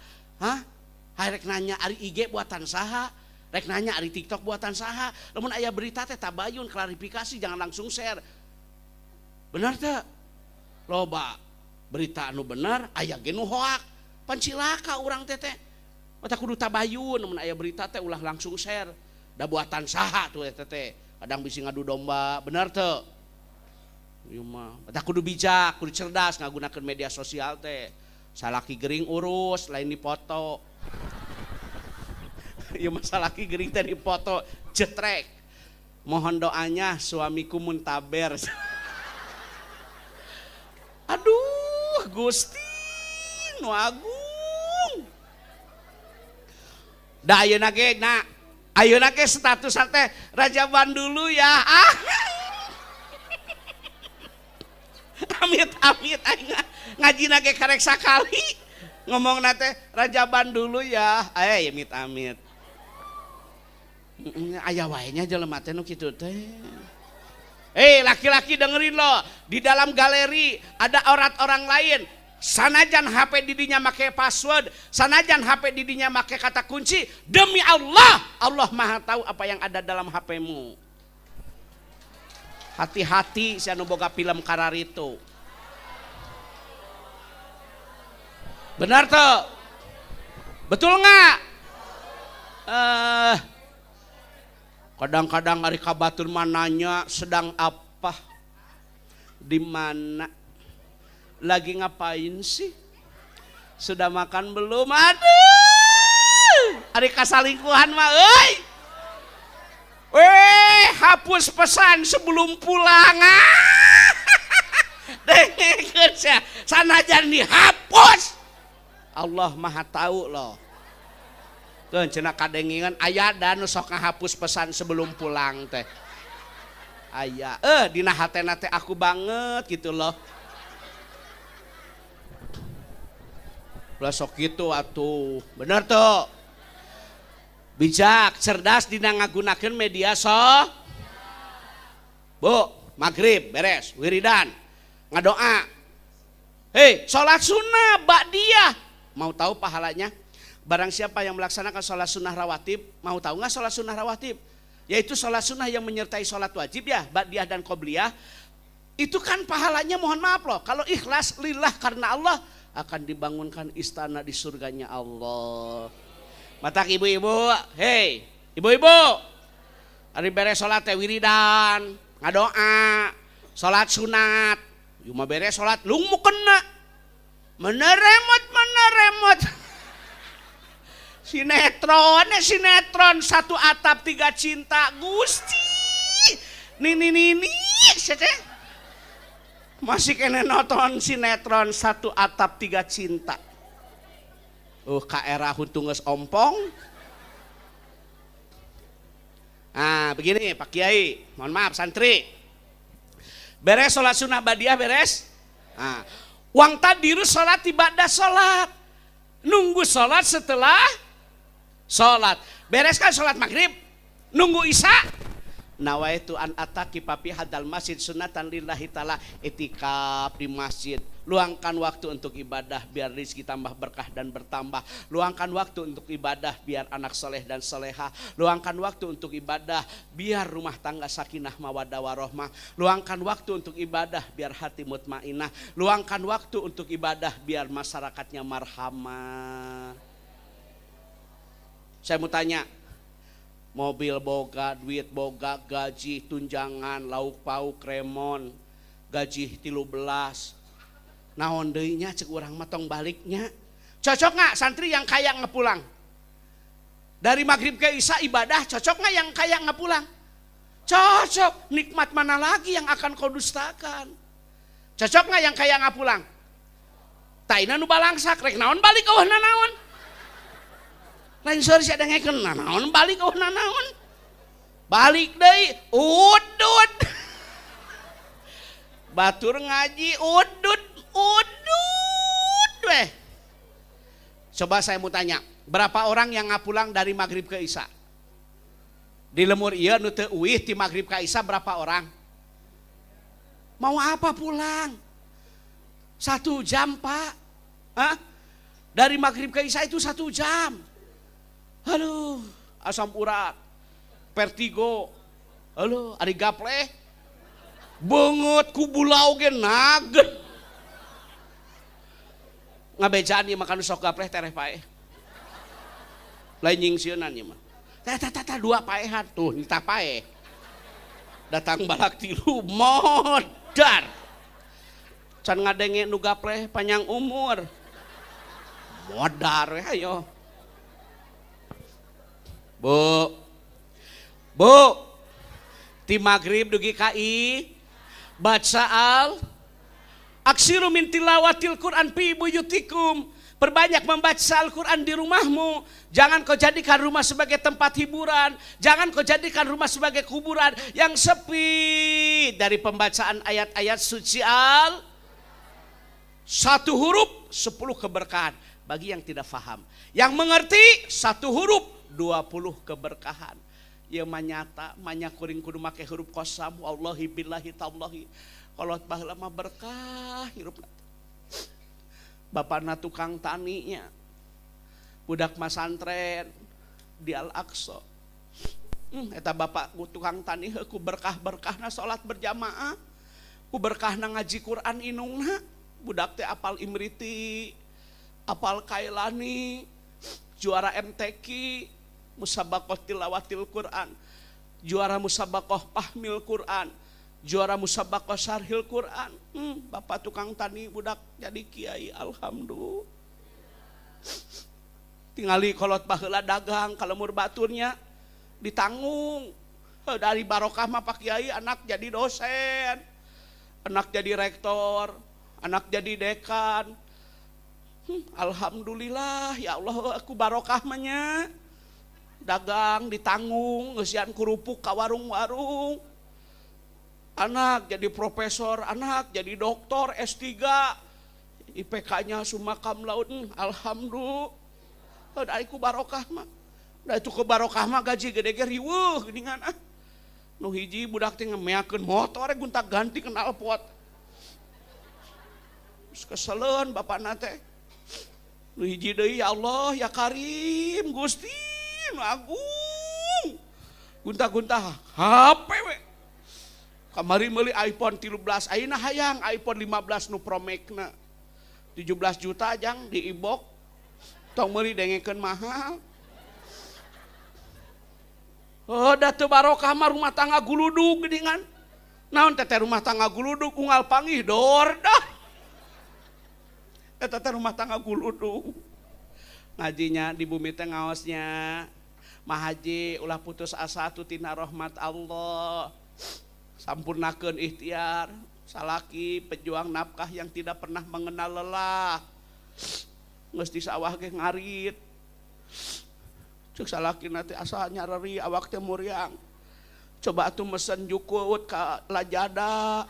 Rek nanya ari IG buatan saha? Rek nanya ari TikTok buatan saha? Lamun aya berita teh tabayun klarifikasi jangan langsung share. Benar teh? Loba berita anu bener aya ge nu hoak. Pan cilaka urang teh teh. Mata kudu tabayun lamun aya berita teh ulah langsung share. Da buatan saha tuh teh. Kadang bisi ngadu domba, bener teh? Ieu mah eta kudu bijak, kudu cerdas ngagunakeun media sosial teh. Salaki gering urus lain dipoto. Ieu mah salaki gering teh dipoto jetrek. Mohon doanya suamiku muntaber. Aduh, Gusti nu agung. Da ayeuna ge ayeuna ge status teh rajaban dulu ya. Amit aing ngaji nage karek sakali ngomong nate rajaban dulu ya amit aya wae nya jelema teh nu kitu teh. Laki-laki dengerin lo, di dalam galeri ada orang lain, sanajan HP didinya make password, sanajan HP didinya make kata kunci, demi Allah Maha tahu apa yang ada dalam HPmu. Hati-hati si anu boga film kararitu. Benar tuh? Betul nggak? Kadang-kadang ari kabatur mananya sedang apa? Di mana? Lagi ngapain sih? Sudah makan belum? Aduh! Ari kasalingkuhan mah euy. Hapus pesan sebelum pulang. Dengekeun sia, sanajan dihapus. Allah Maha tahu loh. Keun cenah kadengingan aya dan sok ngahapus pesan sebelum pulang teh. Aya, dina hatena teh aku banget gitu loh. Lah sok gitu atuh. Bener tuh. Bijak, cerdas dina ngagunakeun media Bu, maghrib beres, wiridan, ngadoa. Sholat sunnah ba'diyah. Mau tahu pahalanya? Barang siapa yang melaksanakan sholat sunnah rawatib, mau tahu nggak sholat sunnah rawatib? Yaitu sholat sunnah yang menyertai sholat wajib ya, ba'diyah dan qobliyah. Itu kan pahalanya mohon maaf loh. Kalau ikhlas lillah karena Allah, akan dibangunkan istana di surganya Allah. Matak ibu-ibu, ibu-ibu, hari beres sholat wiridan, ngadoa, sholat sunat, cuma beres sholat lungu kena. Meneremot sinetron satu atap tiga cinta Gusti nini masih kena nonton sinetron satu atap tiga cinta ka era huntung geus ompong. Begini Pak Kiai, mohon maaf santri, beres sholat sunnah badiah beres. Wang tadiru sholat ibadah sholat, nunggu sholat setelah sholat, bereskan sholat maghrib, nunggu isya. Nawaitu an ataki papi hadal masjid sunatan lillahi ta'ala, etikaf di masjid. Luangkan waktu untuk ibadah biar rezeki tambah berkah dan bertambah. Luangkan waktu untuk ibadah biar anak soleh dan soleha. Luangkan waktu untuk ibadah biar rumah tangga sakinah mawaddah warohmah. Luangkan waktu untuk ibadah biar hati mutmainah. Luangkan waktu untuk ibadah biar masyarakatnya marhamah. Saya mau tanya, mobil boga, duit boga, gaji, tunjangan, lauk pauk, remon, gaji 13. Naon deui nya cek urang matong baliknya. Cocok nggak santri yang kaya ngepulang? Dari maghrib ke isya ibadah, cocok nggak yang kaya ngepulang? Cocok. Nikmat mana lagi yang akan kau dustakan? Cocok nggak yang kaya ngepulang? taina nu balangsak rek naon balik eueuhna naon lain seur sia dengekeun naon balik eueuhna naon balik deui udud batur ngaji udud weh. Coba saya mau tanya, berapa orang yang ngapulang dari maghrib ke isya? Di lemur ieu nu teu uih ti maghrib ke isya berapa orang? Mau apa pulang? 1 jam Pak. Hah? Dari maghrib ke isya itu 1 jam. Aduh, asam urat, vertigo, aduh, ari gapleh, beungeut ku bulau ge nageun. Ngabejaan ieu makan sok gapleh tereh paeh. Lain nyingsieunan ieu mah. Tah 2 paehan tuh nita paeh. Datang balak 3 modar. Can ngadenge nu gapleh panjang umur. Modar we ayo. Bu, ti maghrib dugi ka baca aksiru min tilawatil Quran fi buyutikum. Perbanyak membaca Al-Quran di rumahmu. Jangan kau jadikan rumah sebagai tempat hiburan. Jangan kau jadikan rumah sebagai kuburan yang sepi dari pembacaan ayat-ayat suci satu huruf 10 keberkahan. Bagi yang tidak faham, yang mengerti 1 huruf 20 keberkahan. Ya manyata, kuring kudu make huruf qasam. Wallahi billahi tallahi. Kalau baheula mah berkah hirupna. Bapakna tukang taninya, budak masantren di Al-Aqsa. Eta bapak tukang tani ku berkah-berkahna salat berjamaah, ku berkahna ngaji Quran inungna. Budak teh apal Imriti, apal Kailani, juara MTQ, musabaqah tilawatil Quran, juara musabaqah pahmil Quran, juara musabaqah syarhil Quran. Bapak tukang tani budak jadi kiai, alhamdulillah. Tingali kolot baheula dagang kalau mur baturnya ditanggung. Dari barokah mah Pak Kiai anak jadi dosen, anak jadi rektor, anak jadi dekan. Alhamdulillah ya Allah aku barokah mahnya. Dagang ditanggung, ngeusian kurupuk ka warung-warung. Anak jadi profesor, anak jadi doktor S3, IPK-nya summa cum laude, alhamdulillah. Dari ku barokah mah, dari itu ke barokah mah gaji gede-gede riweuh geuningan ah. Nu hiji budak teh ngemeakeun motor gunta ganti knalpot. Geus keseleun bapana teh. Nu hiji deui ya Allah ya Karim Gusti nu agung. Gunta-gunta HP we. Kamari meuli iPhone 13, ayeuna hayang iPhone 15 nu Pro Max na 17 juta jang di e-box. Tong meuli dengekeun mahal. Oh, da teu barokah mah rumah tangga guludug geuningan. Naon teh rumah tangga guludug unggal panggih dordah. Eta teh rumah tangga guludug. Ngajinya di bumi teh ngaosnya Mah Haji ulah putus asa tu tina rahmat Allah. Sampurnakeun ikhtiar, salaki pejuang nafkah yang tidak pernah mengenal lelah. Geus di sawah ge ngarit. Cek salaki nanti asa nyarari awak teh muriang. Coba atuh mesen jukut ka Lajada.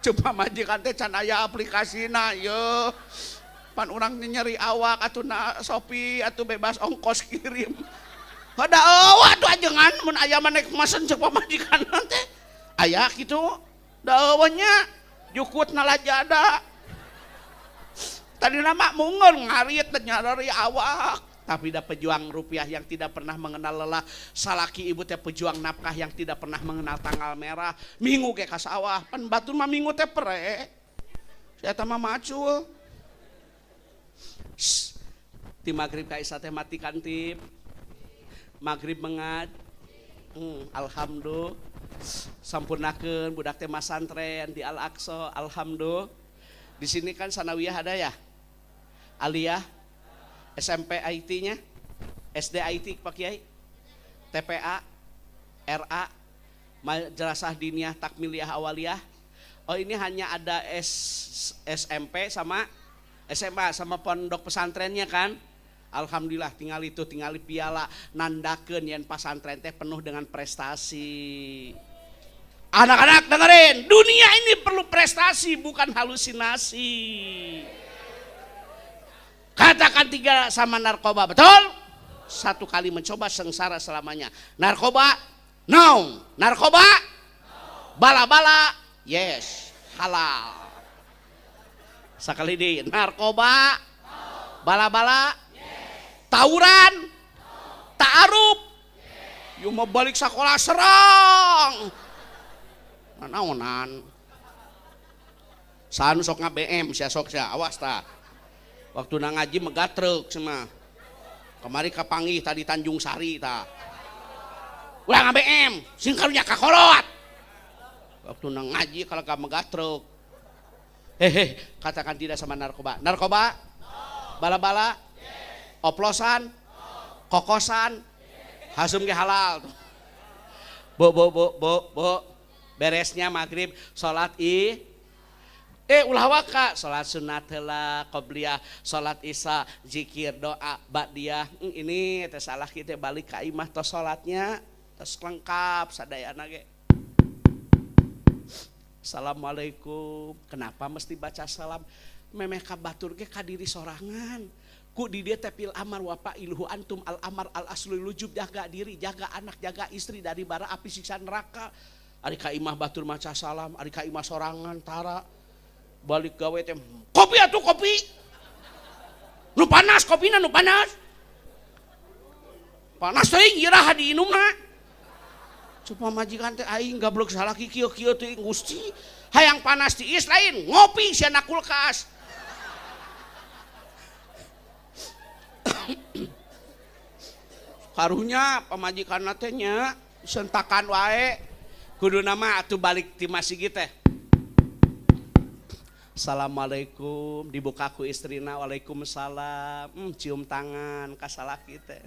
Coba majikan teh can aya aplikasina yeuh. Pan urang nyeri awak atuh na Shopee atuh bebas ongkos kirim. Hada eueuh atuh ajengan mun aya maneh mesen cek pamajikan teh. Aya kitu. Da eueuh nya jukutna Lajada. Tadi nama mungun ngarit nyarari awak. Tapi da pejuang rupiah yang tidak pernah mengenal lelah. Salaki ibu teh pejuang nafkah yang tidak pernah mengenal tanggal merah. Minggu ke ka sawah. Pan batur mah minggu teh pere. Saya mah macul. Di maghrib ka isya teh mati kantip. Maghrib mengad. Alhamdulillah. Sampurnakeun budak teh masantren di Al-Aqsa. Alhamdulillah. Di sini kan sanawiyah ada ya? Aliyah, SMP IT-nya, SD IT Pak Kiai, TPA, RA, Madrasah Diniyah Takmiliyah Awaliyah, Oh ini hanya ada SMP sama SMA sama pondok pesantrennya kan. Alhamdulillah tinggal piala nandakeun yen pesantren teh penuh dengan prestasi. Anak-anak dengerin, dunia ini perlu prestasi bukan halusinasi. Katakan 3 sama narkoba, betul? 1 kali mencoba sengsara selamanya. Narkoba, no. Narkoba, bala-bala, yes, halal. Sekali di narkoba, bala-bala, tawuran, ta'aruf, yuk mau balik sekolah serang. Naonan, sanu sok BM, sia sok sia, awas ta. Waktu na ngaji megatrek sama. Kemari kapanggih tadi Tanjung Sari ta. Ulah BM, sing karunya kakolot. Waktu na ngaji kalau ka megatrek. Hehe, katakan tidak sama narkoba. Narkoba? Bala-bala? Oplosan? Kokosan? Hasum ge halal. Bo. Beresnya maghrib sholat ulah waka sholat sunat heula qobliyah sholat isya zikir doa ba'diyah ini teh salah kita balik ka imah tos sholatnya tos lengkap sadayana ge. Assalamualaikum, kenapa mesti baca salam? Memeh ka batur ge ka diri sorangan. Ku di dia tepil amar wapa ilhu antum al amar al aslul lujub, jaga diri, jaga anak, jaga istri dari bara api siksa neraka. Ari ka imah batur maca salam, ari ka imah sorangan tara balik gawe teh kopi atuh kopi. Nu panas kopina nu panas. Panas teuing iraha diinumna. Coba majikan teh aing gablok salaki kieu-kieu teuing Gusti. Hayang panas tiis lain ngopi siana kulkas. Karunya pamajikan teh nya sentakan wae. Kudu nama atuh balik ti masjid teh. Assalamualaikum, dibuka ku istrina, waalaikumsalam. Cium tangan ka salaki teh.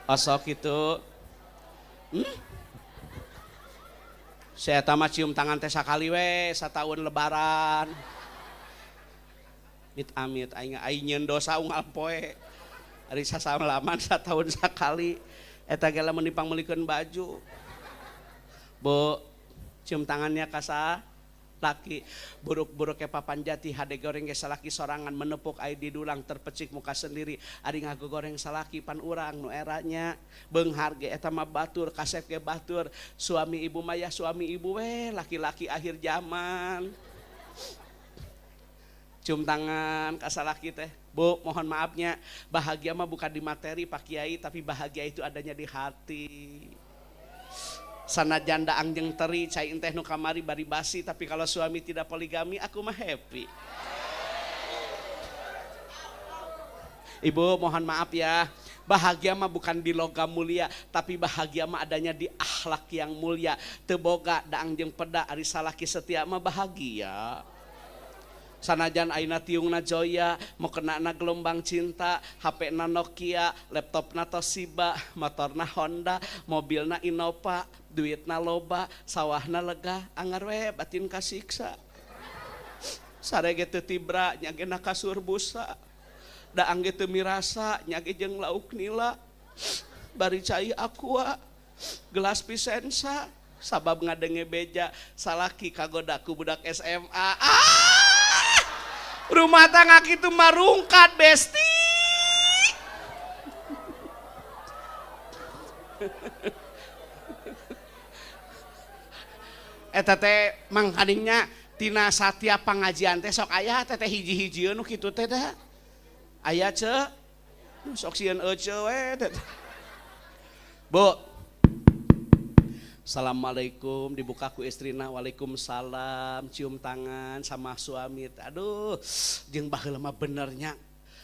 Osok itu. Saya tama cium tangan teh sakali we, sataun lebaran. Amit aing nyeun dosa unggal poe. Ari sasalaman sataun sakali. Eta ge lamun dipangmelikeun baju. Bu, cium tangannya kasa laki buruk-buruk ke papan jati hade goreng ge salaki sorangan menepuk ai di dulang terpecik muka sendiri ari ngagogoreng salaki pan urang nu eranya beunghar ge eta mah batur kasep ge batur suami ibu maya suami ibu we laki-laki akhir zaman. Cium tangan ka salaki teh. Bu, mohon maafnya, bahagia mah bukan di materi Pak Kiai, tapi bahagia itu adanya di hati. Sanajan daang jeung teri, cai teh nu kamari bari basi, tapi kalau suami tidak poligami, aku mah happy. Ibu, mohon maaf ya, bahagia mah bukan di logam mulia, tapi bahagia mah adanya di akhlak yang mulia. Teu boga daang jeung peda, ari salaki setia mah bahagia. Sanajan aina tiungna Joya, mau kena na gelombang cinta, HP na Nokia, laptop na Toshiba, motor na Honda, mobil na Innova, duit na loba, sawah na lega, anggar we batin kasiksa. Sarege teu tibra, nyage na kasur busa, daang ge teu mirasa, nyage jeung lauk nila, bari cai aqua, gelas pisensa, sabab ngadenge beja, salaki kagoda ku budak SMA. Rumah tangga itu marungkat besti. Eta teh mangkadingnya tina satia pangajian teh sok aya teh hiji-hijieun nu kitu teh da. Aya ce. Sok sieun euceu we teh. Bu. Assalamualaikum, dibuka ku istrina, waalaikumsalam, cium tangan sama suami. Aduh, jeung baheula mah benernya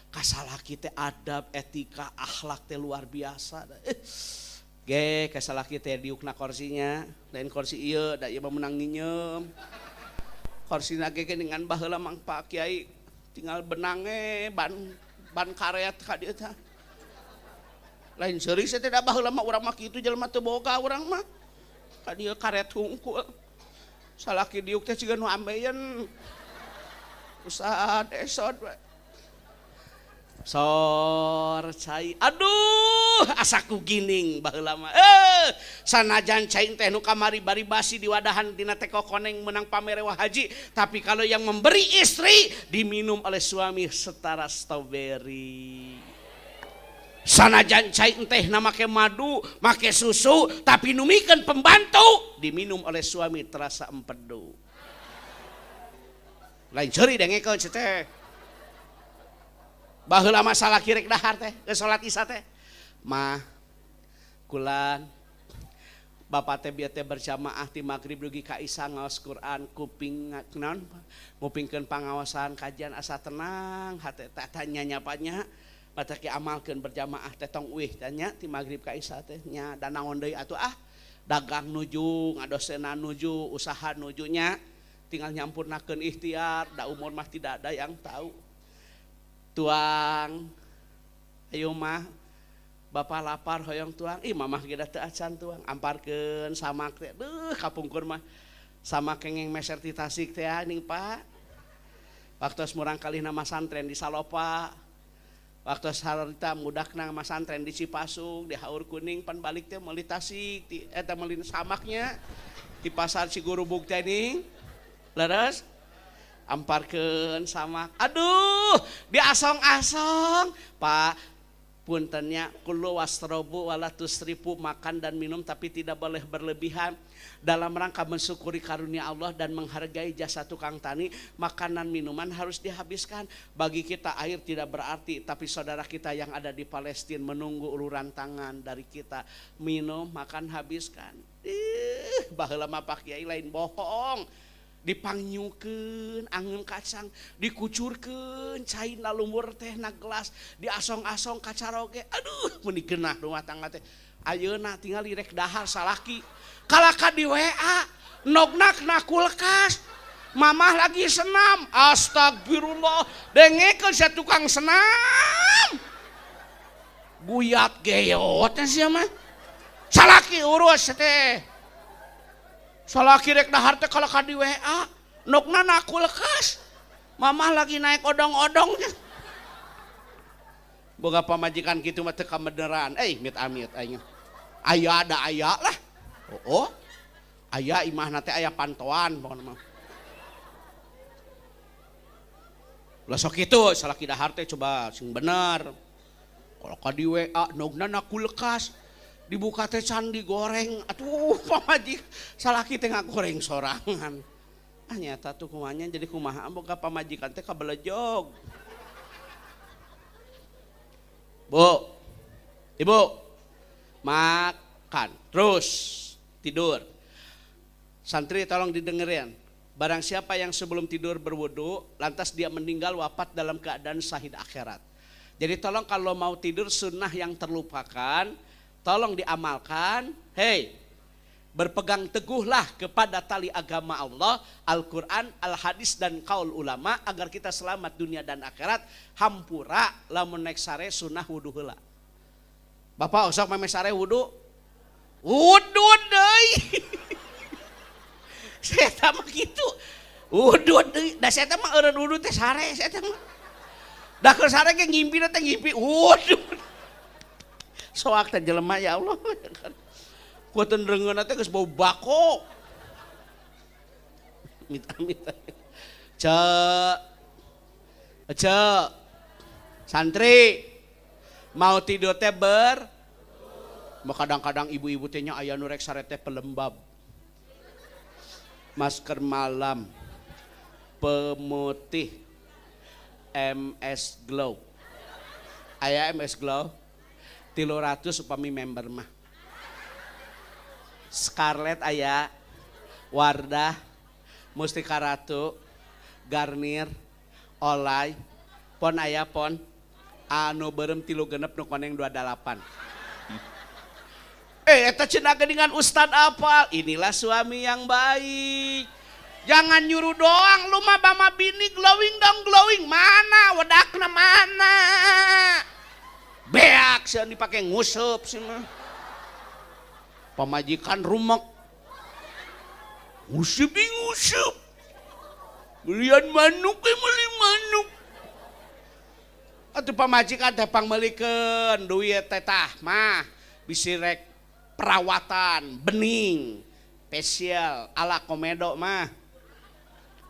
kasalaki teh adab, etika, akhlak teh luar biasa. Ge, kasalaki teh diukna kursinya, lain kursi ieu, da ieu mah meunang nginyeum. Kursina ge dengan baheula Mang Pak Kiai tinggal benang ban karet ka dieu teh. Lain seurik teh da baheula mah urang mah kitu jelema teu boga urang mah. ka dieu karet hungkul salaki diuk teh ciga nu ambeien usaha desod we sor cai aduh asaku gining baheula mah sanajan cai teh nu kamari bari basi di wadahan dina teh kokoneng menang pamerewah haji tapi kalau yang memberi istri diminum oleh suami setara strawberry. Sanajan cai teh na make madu make susu tapi numikeun pembantu diminum oleh suami terasa empedu lain ceuri dengekeun teh baheula masalah kirek dahar teh geus salat isya teh mah kulan bapak teh bieu teh berjamaah ti magrib dugi ka isya ngaos Quran kuping naon ngupingkeun pangaosan kajian asa tenang hate teh nyapanya batak amalkeun berjamaah teh tong uih tanya ti magrib ka isya teh nya da naon deui atuh dagang nuju ngadosena nuju usaha nujunya tinggal nyampurnakeun ikhtiar da umur mah tidak ada yang tahu. Tuang ayo mah bapak lapar hoyong tuang ih mamah ge da teu acan tuang amparkeun samak teh kapungkur mah sama kengeng meser ti Tasik teh ning Pak waktu murang kali nama santren di Salopa waktu sarita mudakna nama santren di Cipasung di Haur Kuning pan balik teh meuli Tasik ti eta meuli samaknya di pasar Cigurubuk teh ning leres amparkeun sama aduh diasong-asong Pak puntennya kullu wasrobu wala tusrifu makan dan minum tapi tidak boleh berlebihan dalam rangka mensyukuri karunia Allah dan menghargai jasa tukang tani makanan minuman harus dihabiskan bagi kita air tidak berarti tapi saudara kita yang ada di Palestina menunggu uluran tangan dari kita minum makan habiskan baheula mah Pak Kiai lain bohong dipangyukeun angin kacang dikucurkeun cai na lumur teh na gelas diasong-asong kacaroge aduh mun digeunah rumah tangga teh ayeuna tinggal direk dahar salaki kalaka di WA nognak na kulkas mamah lagi senam astagfirullah dengekeun sia tukang senam guyat geot sia mah salaki urus teh salaki rek dahar teh kalaka di WA nogna na kulkas mamah lagi naik odong-odong boga pamajikan kitu mah teu kabeneran mit amit aing aya ada aya lah oh aya imahna teh aya pantoan pokona mah lah sok kitu salaki dahar teh coba sing bener kalaka di WA nogna na kulkas dibuka teh can digoreng atuh pamajik salaki teh ngagoreng sorangan nyata tuh kumanya jadi kumaha boga pamajikan teh kabelejog Bu Ibu makan terus tidur santri tolong didengerin barang siapa yang sebelum tidur berwudu lantas dia meninggal wafat dalam keadaan syahid akhirat jadi tolong kalau mau tidur sunnah yang terlupakan tolong diamalkan, berpegang teguhlah kepada tali agama Allah, Al-Quran, Al-Hadis dan kaul ulama agar kita selamat dunia dan akhirat. Hampura lamun naik sare sunnah wudu heula. Bapak usah meme sare wudu. Wudu deui. Saya mah kitu. Wudu deui. Da saya mah eureun wudu teh sare saya mah. Da keur sare ge ngimpi teh ngimpi wudu. Soak teh jelema ya Allah. Kuateun reungeunna teh geus bau bako. Amit-amit. Cek. Santri mau tidur teh kadang-kadang ibu-ibu teh nya aya nu rek sare teh pelembab. Masker malam. Pemutih. MS Glow. Aya MS Glow 300 upami member mah. Scarlett aya, Wardah, Mustika Ratu, Garnier, Olay, pon aya pon, anu beureum 36 nu koneng 28. Eta cenah geuningan Ustad apal, inilah suami yang baik. Jangan nyuruh doang, lu mah bama bini glowing dong glowing, mana wedakna mana? Beak sih dipake ngusup sih mah. Pamajikan rumek ngusip di ngusip. Belian manuk meuli manuk. Atuh pamajikan teh pangmelikeun duit teh tah mah bisi rek perawatan bening spesial ala komedo mah.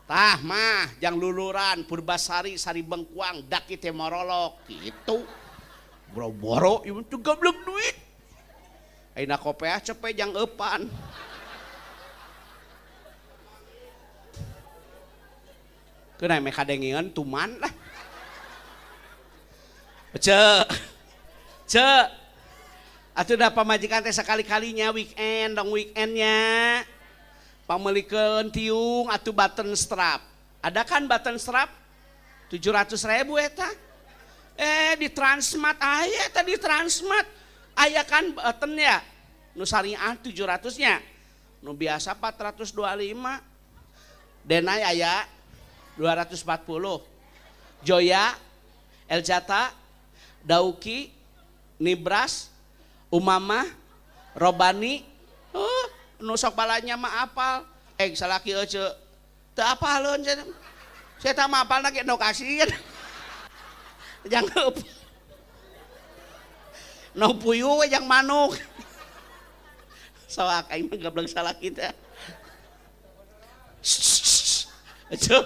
Tah mah jang luluran Purbasari Sari Bengkuang daki teh morolok gitu. Boro-boro ieu teh goblok duit. Ayeuna kopeah cepet jang eupan. Keuna me kadengeun tuman lah. Cek, atuh da pamajikan teh sekali-kalinya weekend, dong weekendnya, pamelikeun tiung, atuh button strap. Ada kan button strap? 700.000 eta. Di Transmart aya tadi Transmart, aya kan buttonnya, nu sariah 700-nya, nu biasa 425, Denai aya 240, Joya, Eljata, Dauki, Nibras, Umamah, Robani, nusok balanya mah apal. Salaki ece, teu apaleun cenah. Saya tak mah apal na ge no kasieun. Jangan no puyuh we jang manuk. Soak aing mah goblok salaki teh. Ece,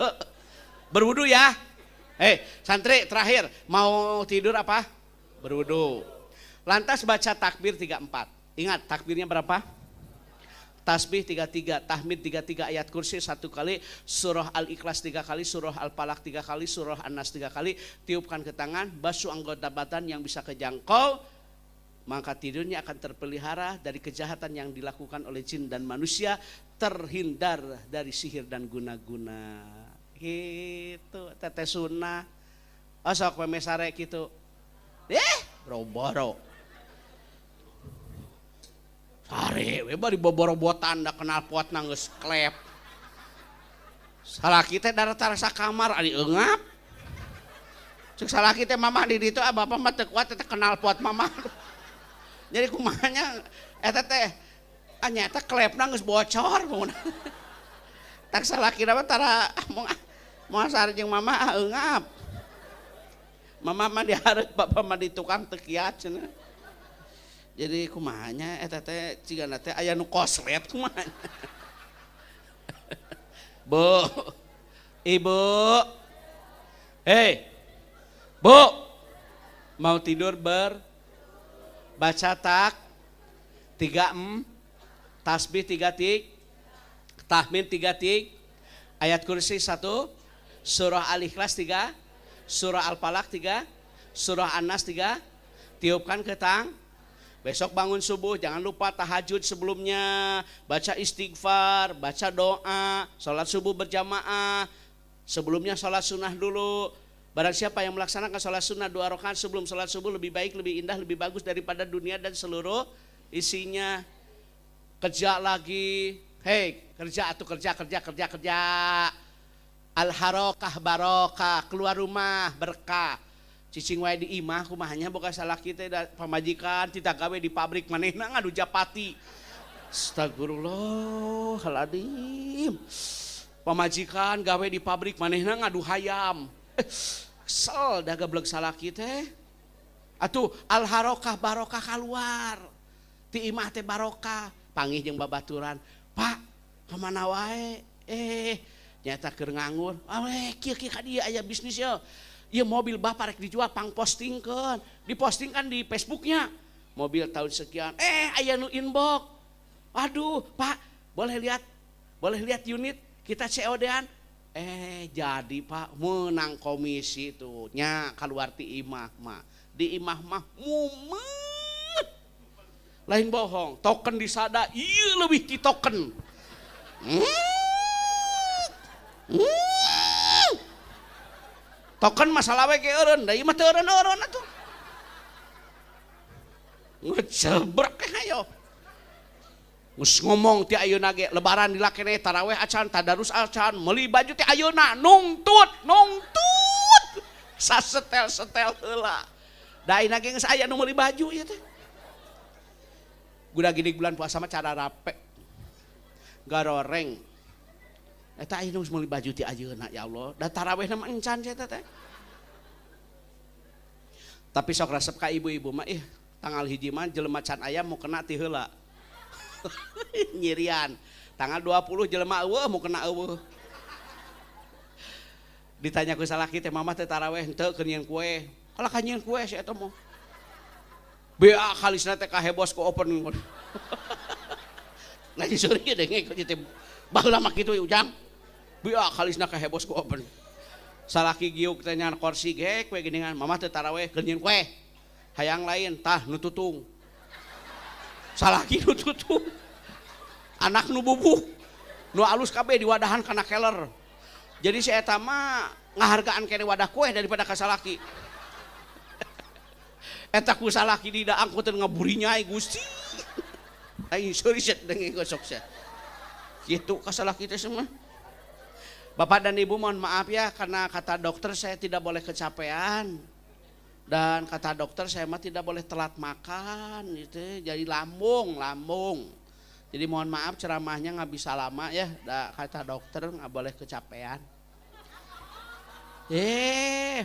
berwudu ya. Santri terakhir mau tidur apa? Berwudu. Lantas baca takbir 34. Ingat takbirnya berapa? Tasbih 33, tahmid 33, ayat kursi 1 kali, surah Al-Ikhlas 3 kali, surah Al-Falaq 3 kali, surah An-Nas 3 kali. Tiupkan ke tangan, basuh anggota badan yang bisa kejangkau, maka tidurnya akan terpelihara dari kejahatan yang dilakukan oleh jin dan manusia, terhindar dari sihir dan guna-guna. Gitu teteh sunnah sok memesare gitu boro-boro sare we bari boboro-botan da kenal pot geus klep salaki teh darata rasa kamar ari eungap cek salaki teh mamah di ditu bapak mah teu kuat teh kenal pot mamah jadi kumahanya eta teh nyata klepna geus bocor tak salaki na tara mau sare jeung mama eungap. Mama mah dihareup bapak mah di tukang teu kiat cenah. Jadi kumahanya eta teh cigana teh aya nu koslet kumahanya. Bu. Ibu. Bu. Mau tidur baca tak 3 tasbih 3 tik, tahmid 3 tik, ayat kursi 1, surah Al-Ikhlas 3, surah Al-Falaq 3, surah An-Nas 3, tiupkan ke tang. Besok bangun subuh jangan lupa tahajud sebelumnya, baca istighfar, baca doa, sholat subuh berjamaah, sebelumnya sholat sunnah dulu. Barang siapa yang melaksanakan sholat sunnah 2 rakaat sebelum sholat subuh lebih baik, lebih indah, lebih bagus daripada dunia dan seluruh isinya. Kerja lagi, kerja atau kerja. Al-harokah barokah, keluar rumah berkah. Cicing wae di imah kumahanya boga salah kita pamajikan tita gawe di pabrik manehna ngadu japati. Astagfirullahaladzim. Pamajikan gawe di pabrik manehna ngadu hayam. Kesel dah geblek salah kita. Atuh al-harokah barokah keluar. Ti imah teh barokah, panggih jeung babaturan. Pak, kemana wae? Nyata keur nganggur. Kieu ka dieu aya bisnis ya. Ieu mobil bapak rek dijual pang postingkeun. Dipostingkan di Facebooknya. Mobil tahun sekian. Aya nu inbox. Aduh, Pak, boleh lihat unit kita COD-an. Jadi Pak menang komisi tuh. Nya keluar ti imah mah. Di imah mah mumet. Lain bohong, token disada ieu leuwih ti token. Token masalah we ge eureun, da ieu mah teu eureun atuh. Ngecebrek hayo. Geus ngomong ti ayeuna ge lebaran dilakene tarawih acan, tadarus acan, meuli baju ti ayeuna nungtut. Sasetel heula. Da ayeuna ge geus aya nu meuli baju ieu teh. Guda gini bulan puasa mah cara rape. Garoreng Eta aya nu meuli baju ti ayeuna ya Allah. Da tarawih mah encan saya teh. Tapi sok resep ka ibu-ibu mah tanggal hiji mah jelema can ayam mau kena ti heula. Nyirian. Tanggal 20 jelema eueuh mau kena eueuh. Ditanya ku salaki teh mama teh tarawih henteu keur nyieun kue. Kalau ka nyieun kue si eta mah. Bea kalisna teh kahebos ku open. Nah sore ge denge ku teh baheula mah kitu ujang. Bea kalisna kahebos ku open. Salaki giuk teh nyan kursi ge kue geuningan mama teh tarawih keur nyieun kue. Hayang lain tah nu tutung. Salaki nu tutung. Anak nu bubuh. Nu alus kabeh diwadahan kana keler. Jadi si eta mah ngahargaan kene wadah kue daripada ka salaki. Eta ku salaki di daang ku teh ngaburinyai Gusti. Ai sorry set denge gosok set. Kitu ka salaki teh semua. Bapak dan Ibu mohon maaf ya karena kata dokter saya tidak boleh kecapean. Dan kata dokter saya mah tidak boleh telat makan gitu. Jadi lambung. Jadi mohon maaf ceramahnya nggak bisa lama ya. Kata dokter nggak boleh kecapean.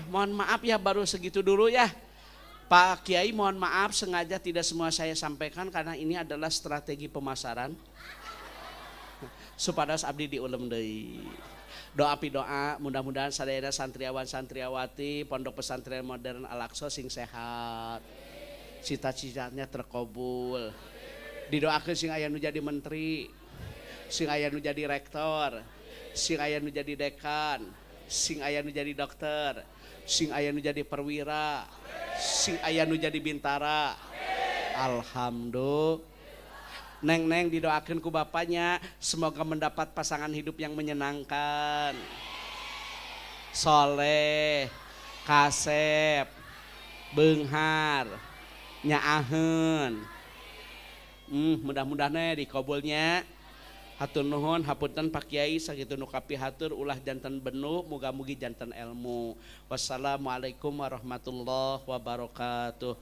Mohon maaf ya baru segitu dulu ya. Pak Kiai mohon maaf sengaja tidak semua saya sampaikan karena ini adalah strategi pemasaran. Supados abdi diulem deui. Doa mudah-mudahan sadayana santriawan santriawati Pondok Pesantren Modern Al-Aqsa sing sehat. Cita-citanya terkabul. Didoakeun sing aya nu jadi menteri, sing aya nu jadi rektor, sing aya nu jadi dekan, sing aya nu jadi dokter, sing aya nu jadi perwira, sing aya nu jadi bintara. Alhamdulillah. Neng didoakan ku bapaknya semoga mendapat pasangan hidup yang menyenangkan, soleh, kasep, beunghar, nyaaheun. Mudah-mudahan dikabulnya. Hatur nuhun hapunten Pak Kiai sakitu nu kapihatur ulah janten benuh muga-mugi janten ilmu. Wassalamualaikum warahmatullahi wabarakatuh.